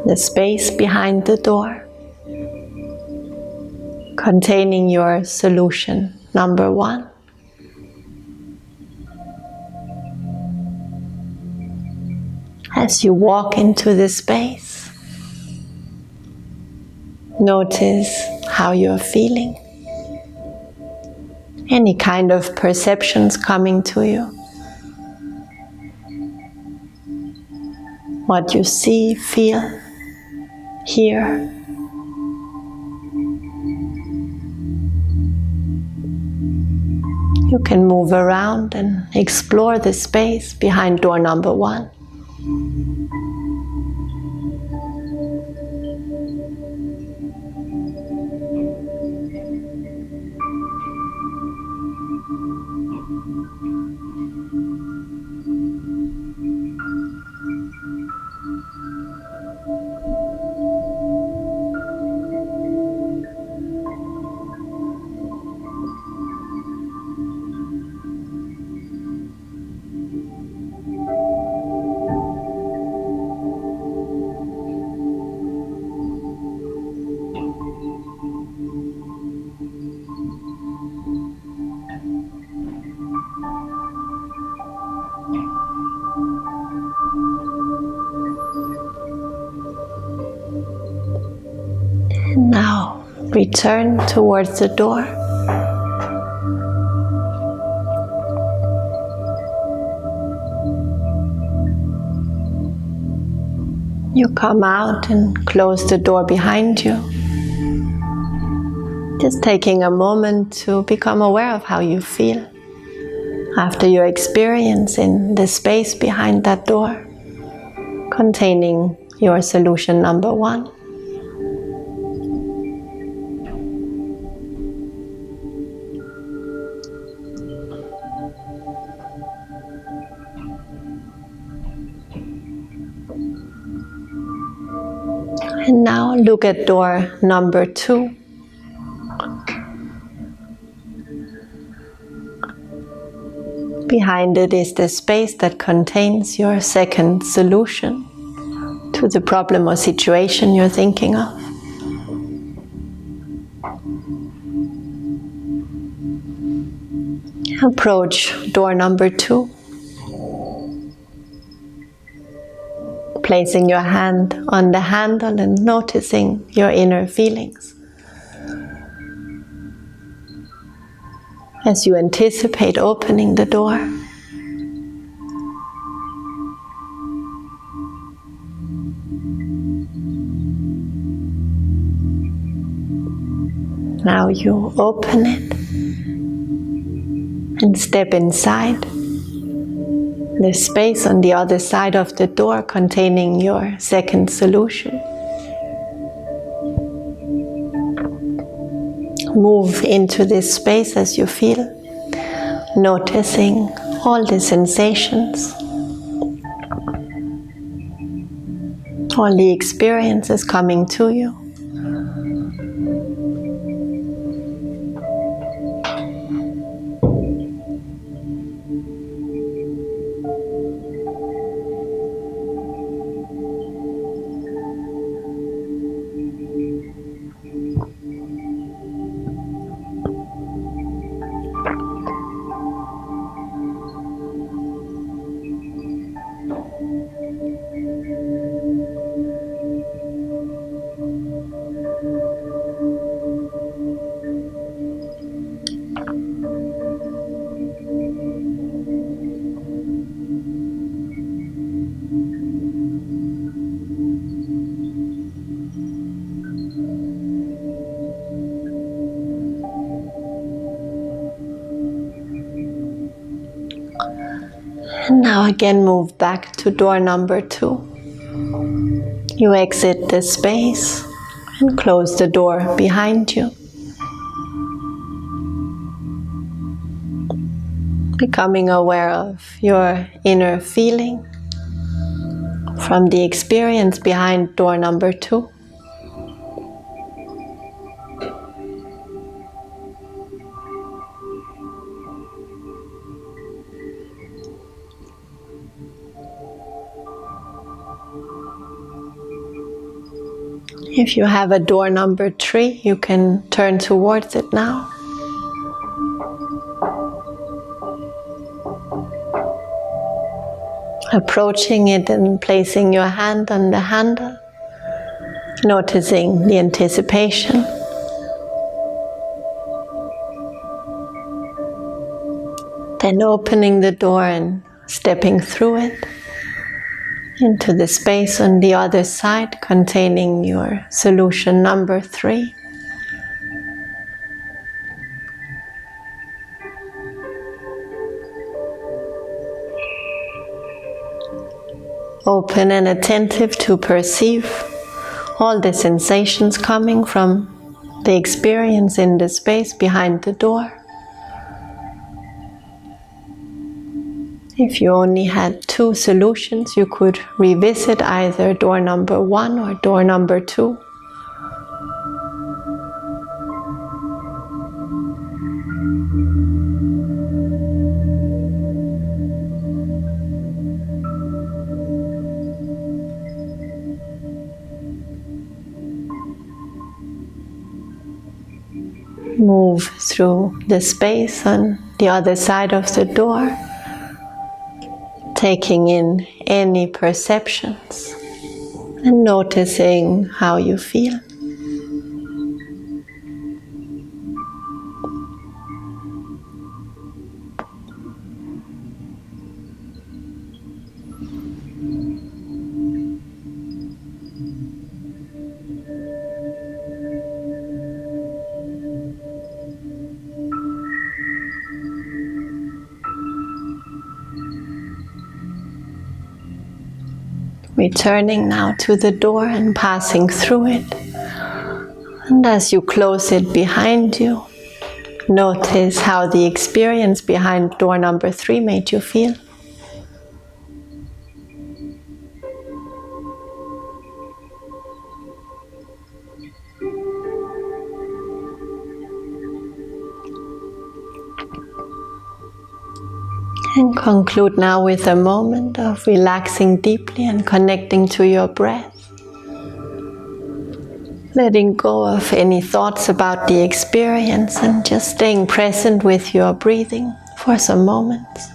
the space behind the door, containing your solution number 1. As you walk into this space, notice how you're feeling. Any kind of perceptions coming to you. What you see, feel, hear. You can move around and explore the space behind door number 1. And now return towards the door. You come out and close the door behind you. Just taking a moment to become aware of how you feel after your experience in the space behind that door, containing your solution number 1. And now look at door number 2. Behind it is the space that contains your second solution to the problem or situation you're thinking of. Approach door number 2. placing your hand on the handle and noticing your inner feelings. As you anticipate opening the door, now you open it and step inside the space on the other side of the door containing your second solution. Move into this space as you feel, noticing all the sensations, all the experiences coming to you. And now again move back to door number 2. You exit the space and close the door behind you. Becoming aware of your inner feeling from the experience behind door number 2. If you have a door number 3, you can turn towards it now. Approaching it and placing your hand on the handle, noticing the anticipation. Then opening the door and stepping through it into the space on the other side containing your solution number 3. Open and attentive to perceive all the sensations coming from the experience in the space behind the door. If you only had 2 solutions, you could revisit either door number 1 or door number 2. Move through the space on the other side of the door, taking in any perceptions and noticing how you feel. Returning now to the door and passing through it. And as you close it behind you, notice how the experience behind door number 3 made you feel. And conclude now with a moment of relaxing deeply and connecting to your breath. Letting go of any thoughts about the experience and just staying present with your breathing for some moments.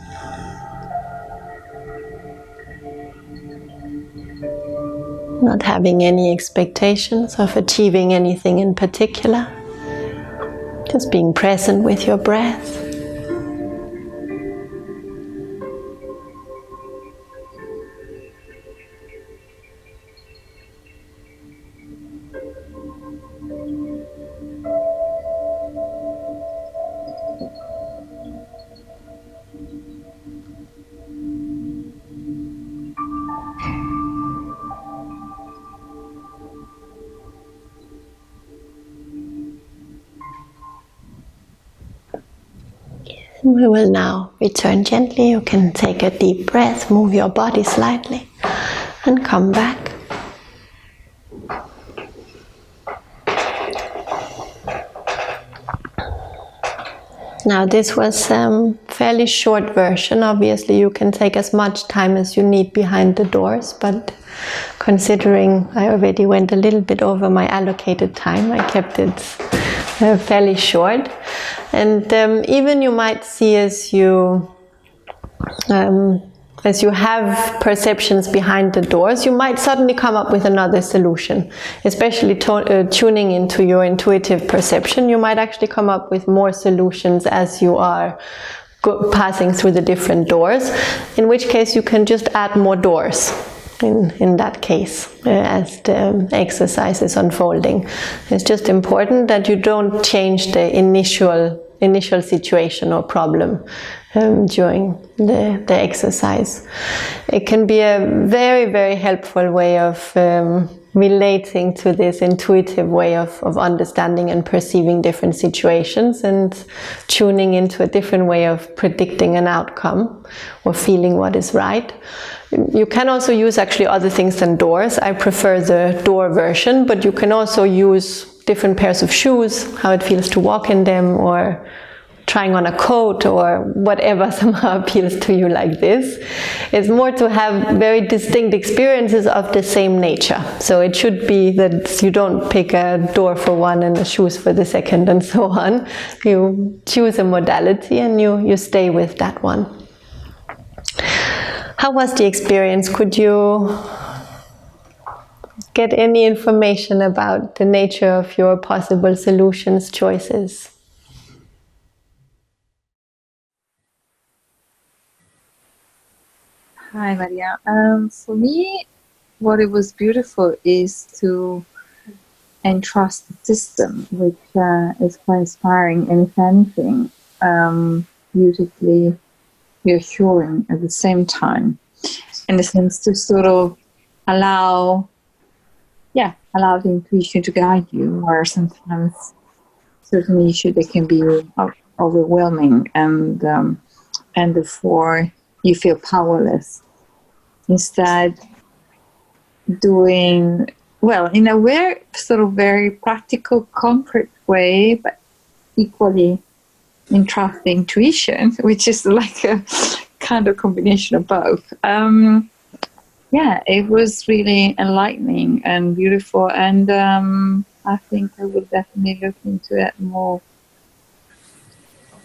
Not having any expectations of achieving anything in particular. Just being present with your breath. We will now return gently. You can take a deep breath, move your body slightly, and come back. Now this was a fairly short version. Obviously you can take as much time as you need behind the doors, but considering I already went a little bit over my allocated time, I kept it fairly short. And even you might see as you have perceptions behind the doors, you might suddenly come up with another solution. Especially tuning into your intuitive perception, you might actually come up with more solutions as you are passing through the different doors, in which case you can just add more doors. In that case, as the exercise is unfolding, it's just important that you don't change the initial situation or problem during the exercise. It can be a very, very helpful way of relating to this intuitive way of understanding and perceiving different situations and tuning into a different way of predicting an outcome or feeling what is right. You can also use actually other things than doors. I prefer the door version, but you can also use different pairs of shoes, how it feels to walk in them, or trying on a coat, or whatever somehow appeals to you like this. It's more to have very distinct experiences of the same nature. So it should be that you don't pick a door for one and the shoes for the second and so on. You choose a modality and you stay with that one. How was the experience? Could you get any information about the nature of your possible solutions, choices? Hi, Maria. For me, what it was beautiful is to entrust the system, which is quite inspiring, and if anything, beautifully reassuring at the same time, in the sense to sort of allow the intuition to guide you, where sometimes certain issues they can be overwhelming, and therefore you feel powerless. Instead, doing well in a very sort of very practical, concrete way, but equally entrusting intuition, which is like a kind of combination of both. It was really enlightening and beautiful, and I think I will definitely look into it more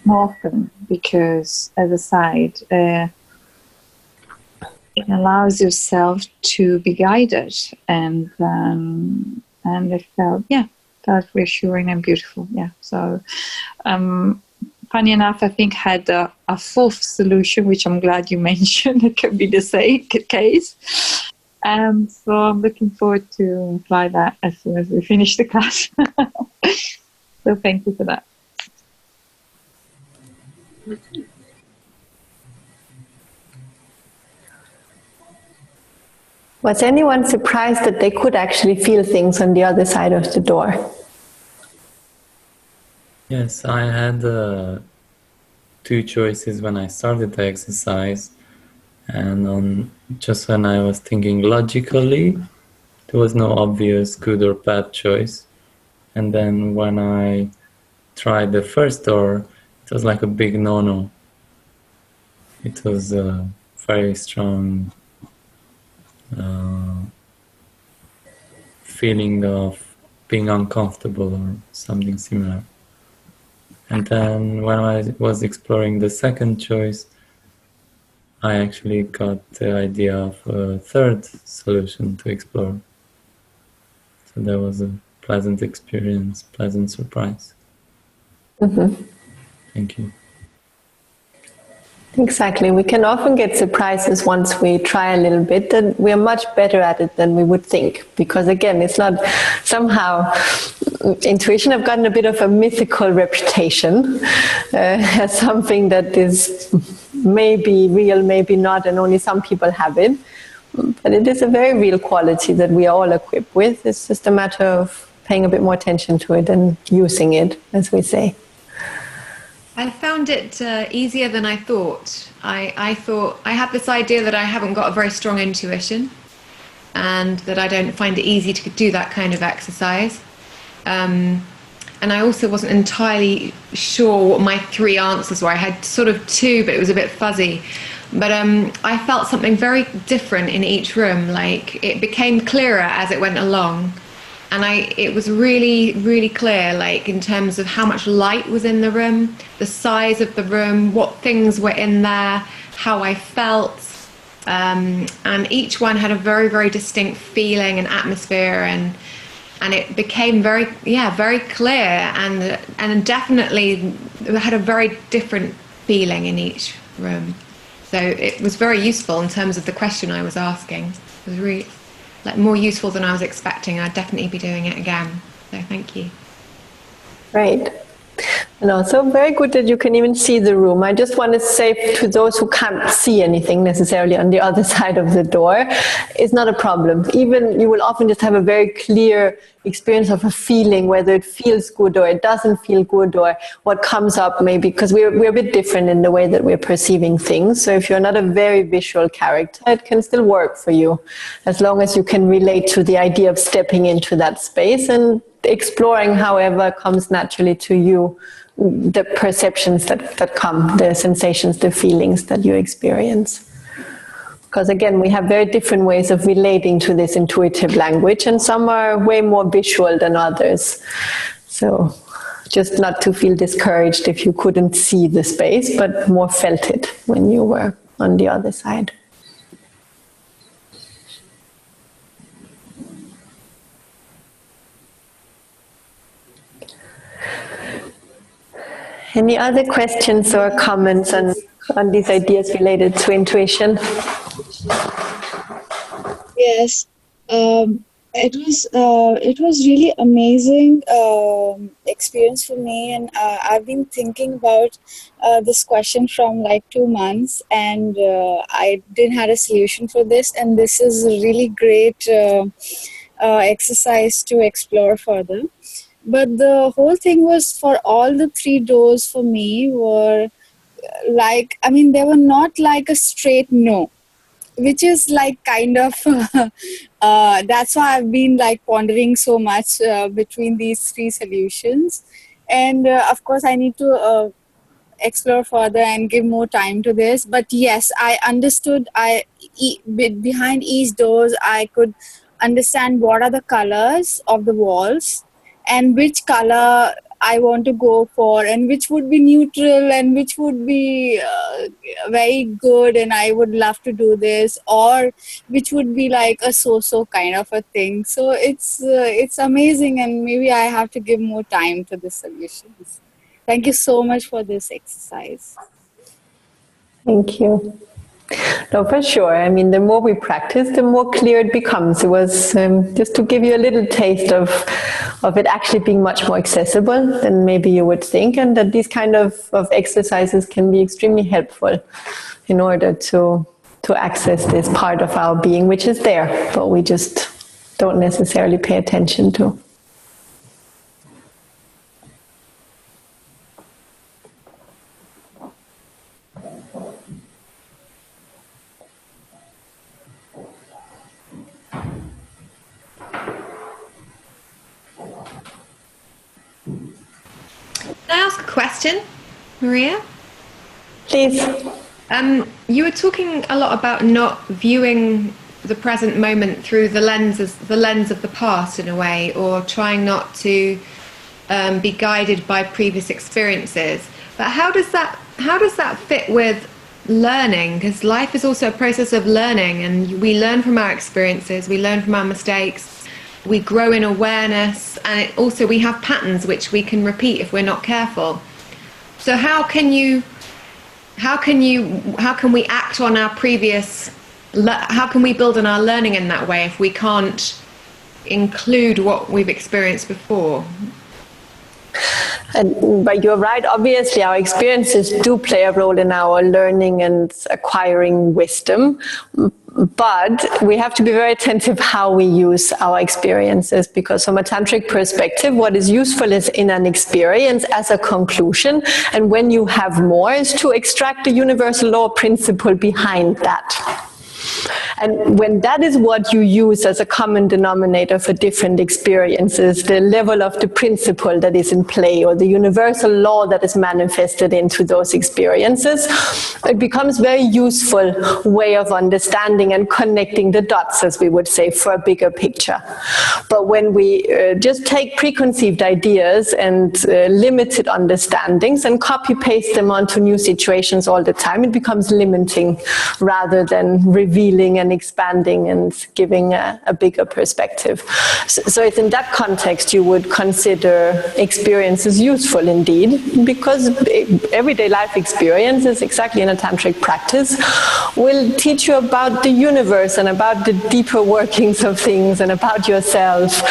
often, because as a side, it allows yourself to be guided, and it felt reassuring and beautiful. So funny enough, I think had a fourth solution, which I'm glad you mentioned. It could be the same case. So I'm looking forward to apply that as soon as we finish the class. So thank you for that. Was anyone surprised that they could actually feel things on the other side of the door? Yes, I had two choices when I started the exercise, and just when I was thinking logically, there was no obvious good or bad choice. And then when I tried the first door, it was like a big no-no. It was a very strong feeling of being uncomfortable or something similar. And then when I was exploring the second choice, I actually got the idea of a third solution to explore. So that was a pleasant experience, pleasant surprise. Thank you. Exactly. We can often get surprises once we try a little bit, and we're much better at it than we would think. Because again, it's not somehow, intuition have gotten a bit of a mythical reputation as something that is maybe real, maybe not, and only some people have it. But it is a very real quality that we are all equipped with. It's just a matter of paying a bit more attention to it and using it, as we say. I found it easier than I thought. I thought I had this idea that I haven't got a very strong intuition and that I don't find it easy to do that kind of exercise. And I also wasn't entirely sure what my 3 answers were. I had sort of 2, but it was a bit fuzzy. But I felt something very different in each room. Like it became clearer as it went along. And it was really, really clear, like in terms of how much light was in the room, the size of the room, what things were in there, how I felt. And each one had a very, very distinct feeling and atmosphere, and it became very clear, and definitely had a very different feeling in each room. So it was very useful in terms of the question I was asking. It was really more useful than I was expecting. I'd definitely be doing it again. So thank you. Right. And also very good that you can even see the room. I just want to say to those who can't see anything necessarily on the other side of the door, it's not a problem. Even you will often just have a very clear experience of a feeling, whether it feels good or it doesn't feel good, or what comes up maybe, because we're a bit different in the way that we're perceiving things. So if you're not a very visual character, it can still work for you, as long as you can relate to the idea of stepping into that space and exploring however comes naturally to you, the perceptions that come, the sensations, the feelings that you experience. Because again, we have very different ways of relating to this intuitive language, and some are way more visual than others. So just not to feel discouraged if you couldn't see the space, but more felt it when you were on the other side. Any other questions or comments on these ideas related to intuition? Yes, it was really amazing experience for me, and I've been thinking about this question from like 2 months, and I didn't have a solution for this, and this is a really great exercise to explore further. But the whole thing was, for all the 3 doors for me were like, I mean, they were not like a straight no, which is like kind of, that's why I've been like pondering so much between these 3 solutions. And of course I need to explore further and give more time to this. But yes, I understood, behind each doors, I could understand what are the colors of the walls, and which color I want to go for, and which would be neutral, and which would be very good, and I would love to do this, or which would be like a so-so kind of a thing. So it's amazing, and maybe I have to give more time to the solutions. Thank you so much for this exercise. Thank you. No, for sure. I mean, the more we practice, the more clear it becomes. It was just to give you a little taste of it actually being much more accessible than maybe you would think, and that these kind of exercises can be extremely helpful in order to access this part of our being, which is there, but we just don't necessarily pay attention to. Can I ask a question, Maria? Please. You were talking a lot about not viewing the present moment through the lens of the past in a way, or trying not to be guided by previous experiences. But how does that fit with learning? Because life is also a process of learning, and we learn from our experiences, we learn from our mistakes, we grow in awareness, and also we have patterns which we can repeat if we're not careful. So how can we act on our previous, how can we build on our learning in that way if we can't include what we've experienced before? But you're right, obviously our experiences do play a role in our learning and acquiring wisdom, but we have to be very attentive how we use our experiences, because from a tantric perspective, what is useful is in an experience as a conclusion, and when you have more is to extract the universal law principle behind that. And when that is what you use as a common denominator for different experiences, the level of the principle that is in play or the universal law that is manifested into those experiences, it becomes a very useful way of understanding and connecting the dots, as we would say, for a bigger picture. But when we just take preconceived ideas and limited understandings and copy-paste them onto new situations all the time, it becomes limiting rather than revealing and expanding and giving a bigger perspective. So it's in that context you would consider experiences useful indeed, because everyday life experiences, exactly in a tantric practice, will teach you about the universe and about the deeper workings of things and about yourself,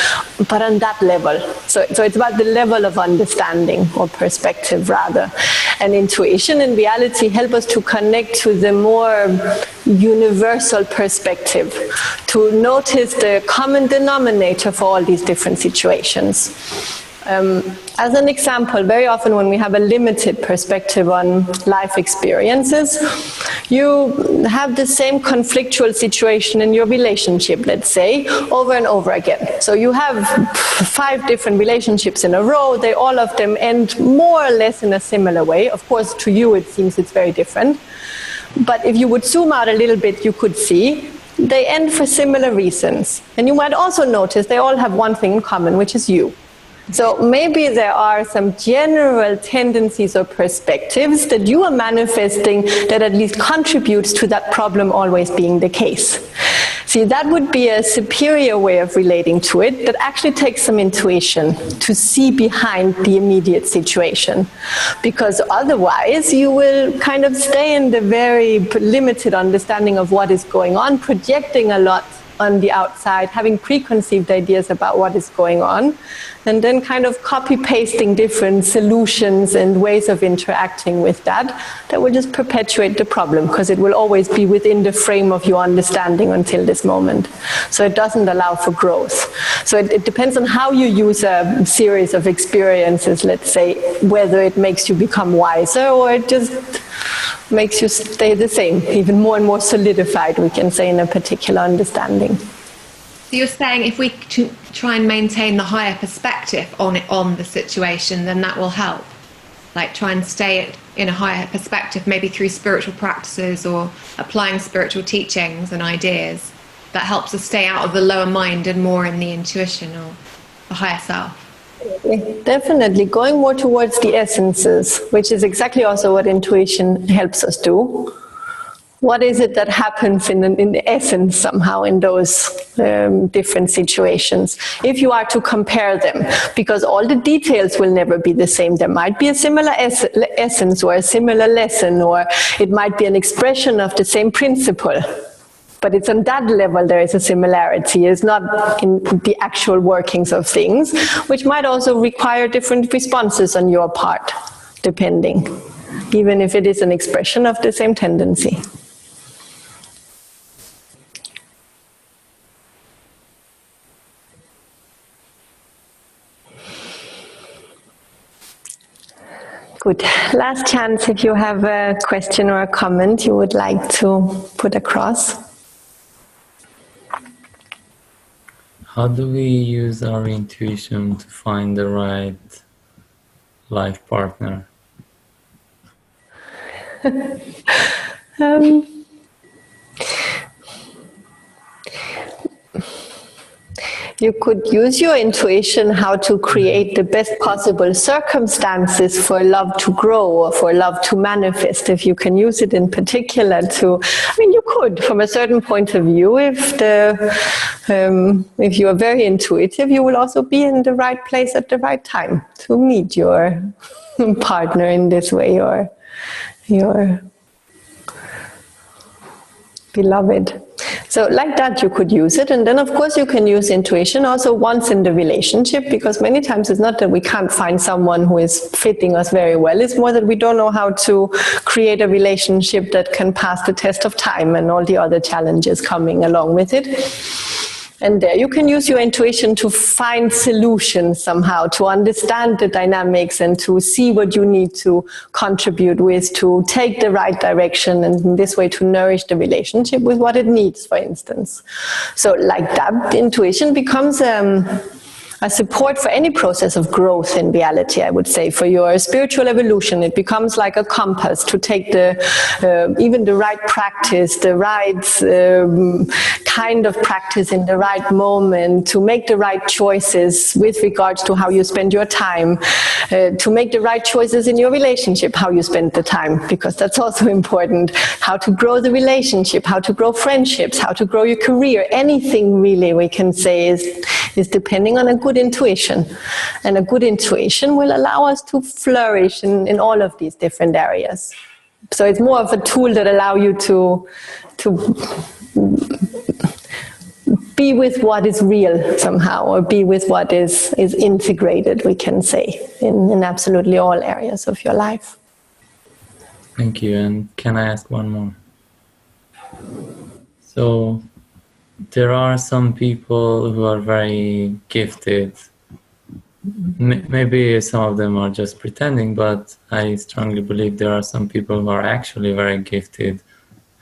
but on that level. So it's about the level of understanding or perspective rather. And intuition and reality help us to connect to the more universal perspective, to notice the common denominator for all these different situations. As an example, very often when we have a limited perspective on life experiences, you have the same conflictual situation in your relationship, let's say, over and over again. So you have 5 different relationships in a row, all of them end more or less in a similar way. Of course, to you it seems it's very different. But if you would zoom out a little bit, you could see they end for similar reasons. And you might also notice they all have one thing in common, which is you. So maybe there are some general tendencies or perspectives that you are manifesting that at least contributes to that problem always being the case. See, that would be a superior way of relating to it that actually takes some intuition to see behind the immediate situation. Because otherwise you will kind of stay in the very limited understanding of what is going on, projecting a lot on the outside, having preconceived ideas about what is going on, and then kind of copy-pasting different solutions and ways of interacting with that will just perpetuate the problem, because it will always be within the frame of your understanding until this moment. So it doesn't allow for growth. So it depends on how you use a series of experiences, let's say, whether it makes you become wiser or it just makes you stay the same, even more and more solidified, we can say, in a particular understanding. So you're saying if we try and maintain the higher perspective on the situation, then that will help? Like try and stay in a higher perspective, maybe through spiritual practices or applying spiritual teachings and ideas, that helps us stay out of the lower mind and more in the intuition or the higher self? Definitely, going more towards the essences, which is exactly also what intuition helps us do. What is it that happens in the essence somehow in those different situations? If you are to compare them, because all the details will never be the same. There might be a similar essence or a similar lesson, or it might be an expression of the same principle. But it's on that level there is a similarity. It's not in the actual workings of things, which might also require different responses on your part, depending, even if it is an expression of the same tendency. Good. Last chance if you have a question or a comment you would like to put across. How do we use our intuition to find the right life partner? You could use your intuition how to create the best possible circumstances for love to grow or for love to manifest. If you can use it in particular to, I mean, you could, from a certain point of view, if you are very intuitive, you will also be in the right place at the right time to meet your partner in this way, or your beloved. So like that you could use it. And then of course you can use intuition also once in the relationship, because many times it's not that we can't find someone who is fitting us very well, it's more that we don't know how to create a relationship that can pass the test of time and all the other challenges coming along with it. And there you can use your intuition to find solutions somehow, to understand the dynamics and to see what you need to contribute with, to take the right direction, and in this way to nourish the relationship with what it needs, for instance. So like that, intuition becomes a support for any process of growth in reality, I would say. For your spiritual evolution, it becomes like a compass to take even the right practice, the right kind of practice in the right moment, to make the right choices with regards to how you spend your time, to make the right choices in your relationship, how you spend the time, because that's also important. How to grow the relationship, how to grow friendships, how to grow your career, anything really we can say is depending on a good intuition. And a good intuition will allow us to flourish in all of these different areas. So it's more of a tool that allows you to be with what is real somehow, or be with what is integrated, we can say, in absolutely all areas of your life. Thank you. And can I ask one more? So there are some people who are very gifted. Maybe some of them are just pretending, but I strongly believe there are some people who are actually very gifted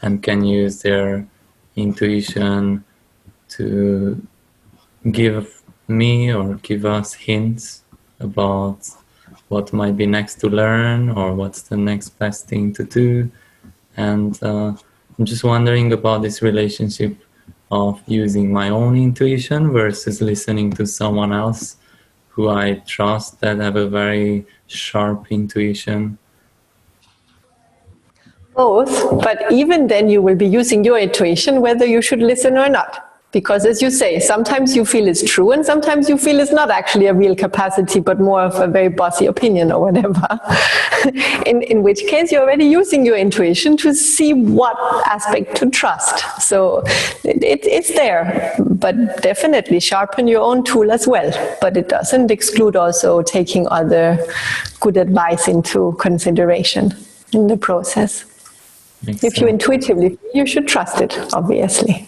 and can use their intuition to give me or give us hints about what might be next to learn or what's the next best thing to do. And I'm just wondering about this relationship of using my own intuition versus listening to someone else who I trust that have a very sharp intuition. Both, but even then you will be using your intuition whether you should listen or not. Because as you say, sometimes you feel it's true and sometimes you feel it's not actually a real capacity, but more of a very bossy opinion or whatever. in which case you're already using your intuition to see what aspect to trust. So it's there, but definitely sharpen your own tool as well. But it doesn't exclude also taking other good advice into consideration in the process. Makes If you sense. intuitively, you should trust it, obviously.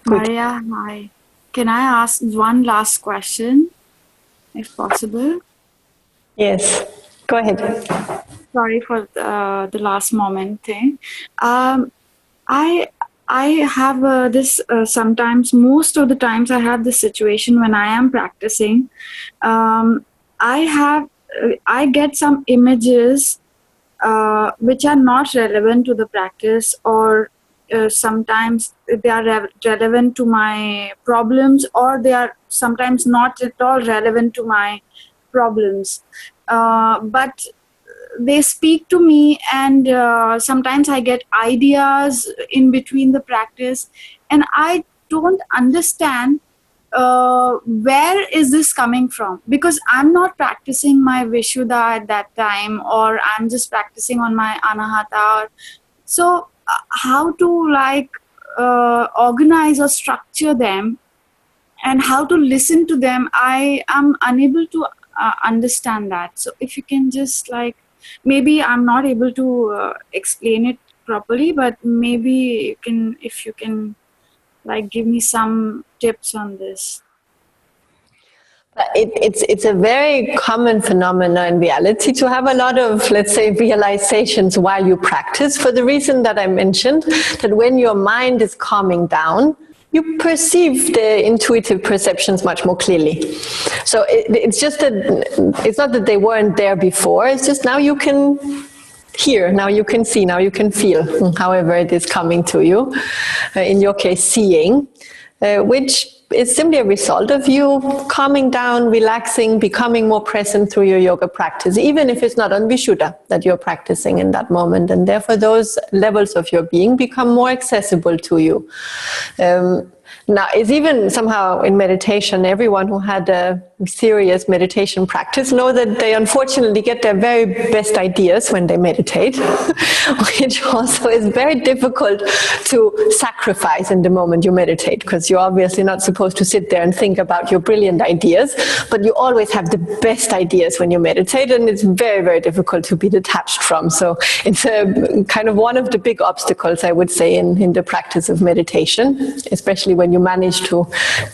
Maria, hi. Can I ask one last question, if possible? Yes, go ahead. Sorry for the last moment thing. I have this sometimes, most of the times I have this situation when I am practicing. I get some images which are not relevant to the practice, or sometimes they are relevant to my problems, or they are sometimes not at all relevant to my problems. But they speak to me, and sometimes I get ideas in between the practice, and I don't understand where is this coming from, because I'm not practicing my Vishuddha at that time, or I'm just practicing on my Anahata. So how to organize or structure them and how to listen to them, I am unable to understand that. So if you can just maybe I'm not able to explain it properly, but maybe if you can give me some tips on this. It's a very common phenomenon in reality to have a lot of, let's say, realizations while you practice, for the reason that I mentioned, that when your mind is calming down, you perceive the intuitive perceptions much more clearly. So it's just that, it's not that they weren't there before, it's just now you can here. Now you can see, now you can feel, however it is coming to you. In your case, seeing, which is simply a result of you calming down, relaxing, becoming more present through your yoga practice, even if it's not on Vishuddha that you're practicing in that moment. And therefore those levels of your being become more accessible to you. Now, it's even somehow in meditation, everyone who had a serious meditation practice know that they unfortunately get their very best ideas when they meditate, which also is very difficult to sacrifice in the moment you meditate, because you're obviously not supposed to sit there and think about your brilliant ideas, but you always have the best ideas when you meditate, and it's very, very difficult to be detached from. So it's a kind of one of the big obstacles, I would say, in the practice of meditation, especially when you manage to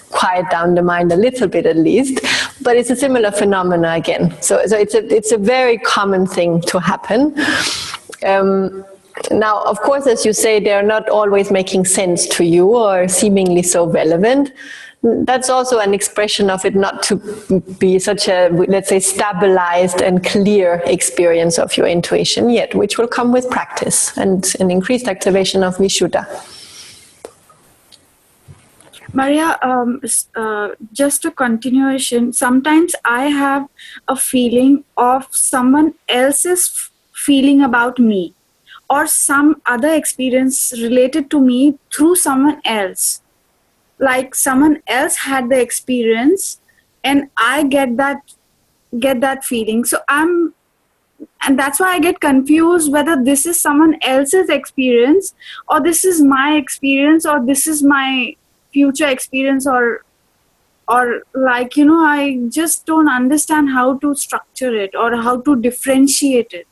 quiet down the mind a little bit at least. But it's a similar phenomena again. So it's a very common thing to happen. Now, of course, as you say, they're not always making sense to you or seemingly so relevant. That's also an expression of it not to be such a, let's say, stabilized and clear experience of your intuition yet, which will come with practice and an increased activation of Vishuddha. Maria, just a continuation. Sometimes I have a feeling of someone else's feeling about me, or some other experience related to me through someone else. Like someone else had the experience, and I get that feeling. So and that's why I get confused whether this is someone else's experience, or this is my experience, or this is my future experience, or like, I just don't understand how to structure it or how to differentiate it.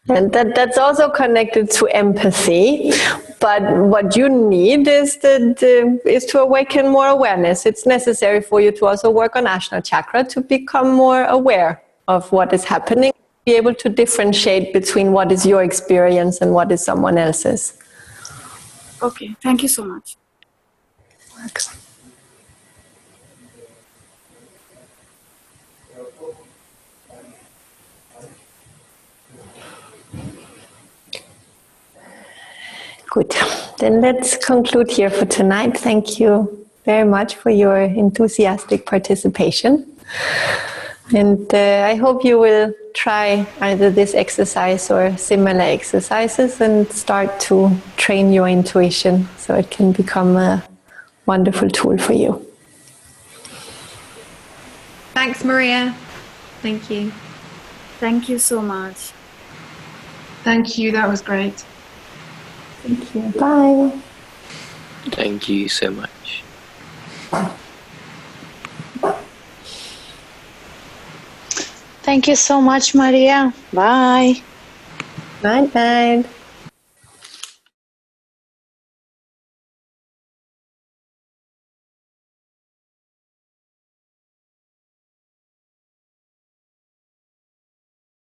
And that's also connected to empathy. But what you need is to awaken more awareness. It's necessary for you to also work on Ajna chakra to become more aware of what is happening, be able to differentiate between what is your experience and what is someone else's. Okay, thank you so much. Good. Then let's conclude here for tonight. Thank you very much for your enthusiastic participation. And I hope you will try either this exercise or similar exercises and start to train your intuition so it can become a wonderful tool for you. Thanks, Maria. Thank you. Thank you so much. Thank you. That was great. Thank you. Bye. Thank you so much. Thank you so much, Maria. Bye. Bye-bye.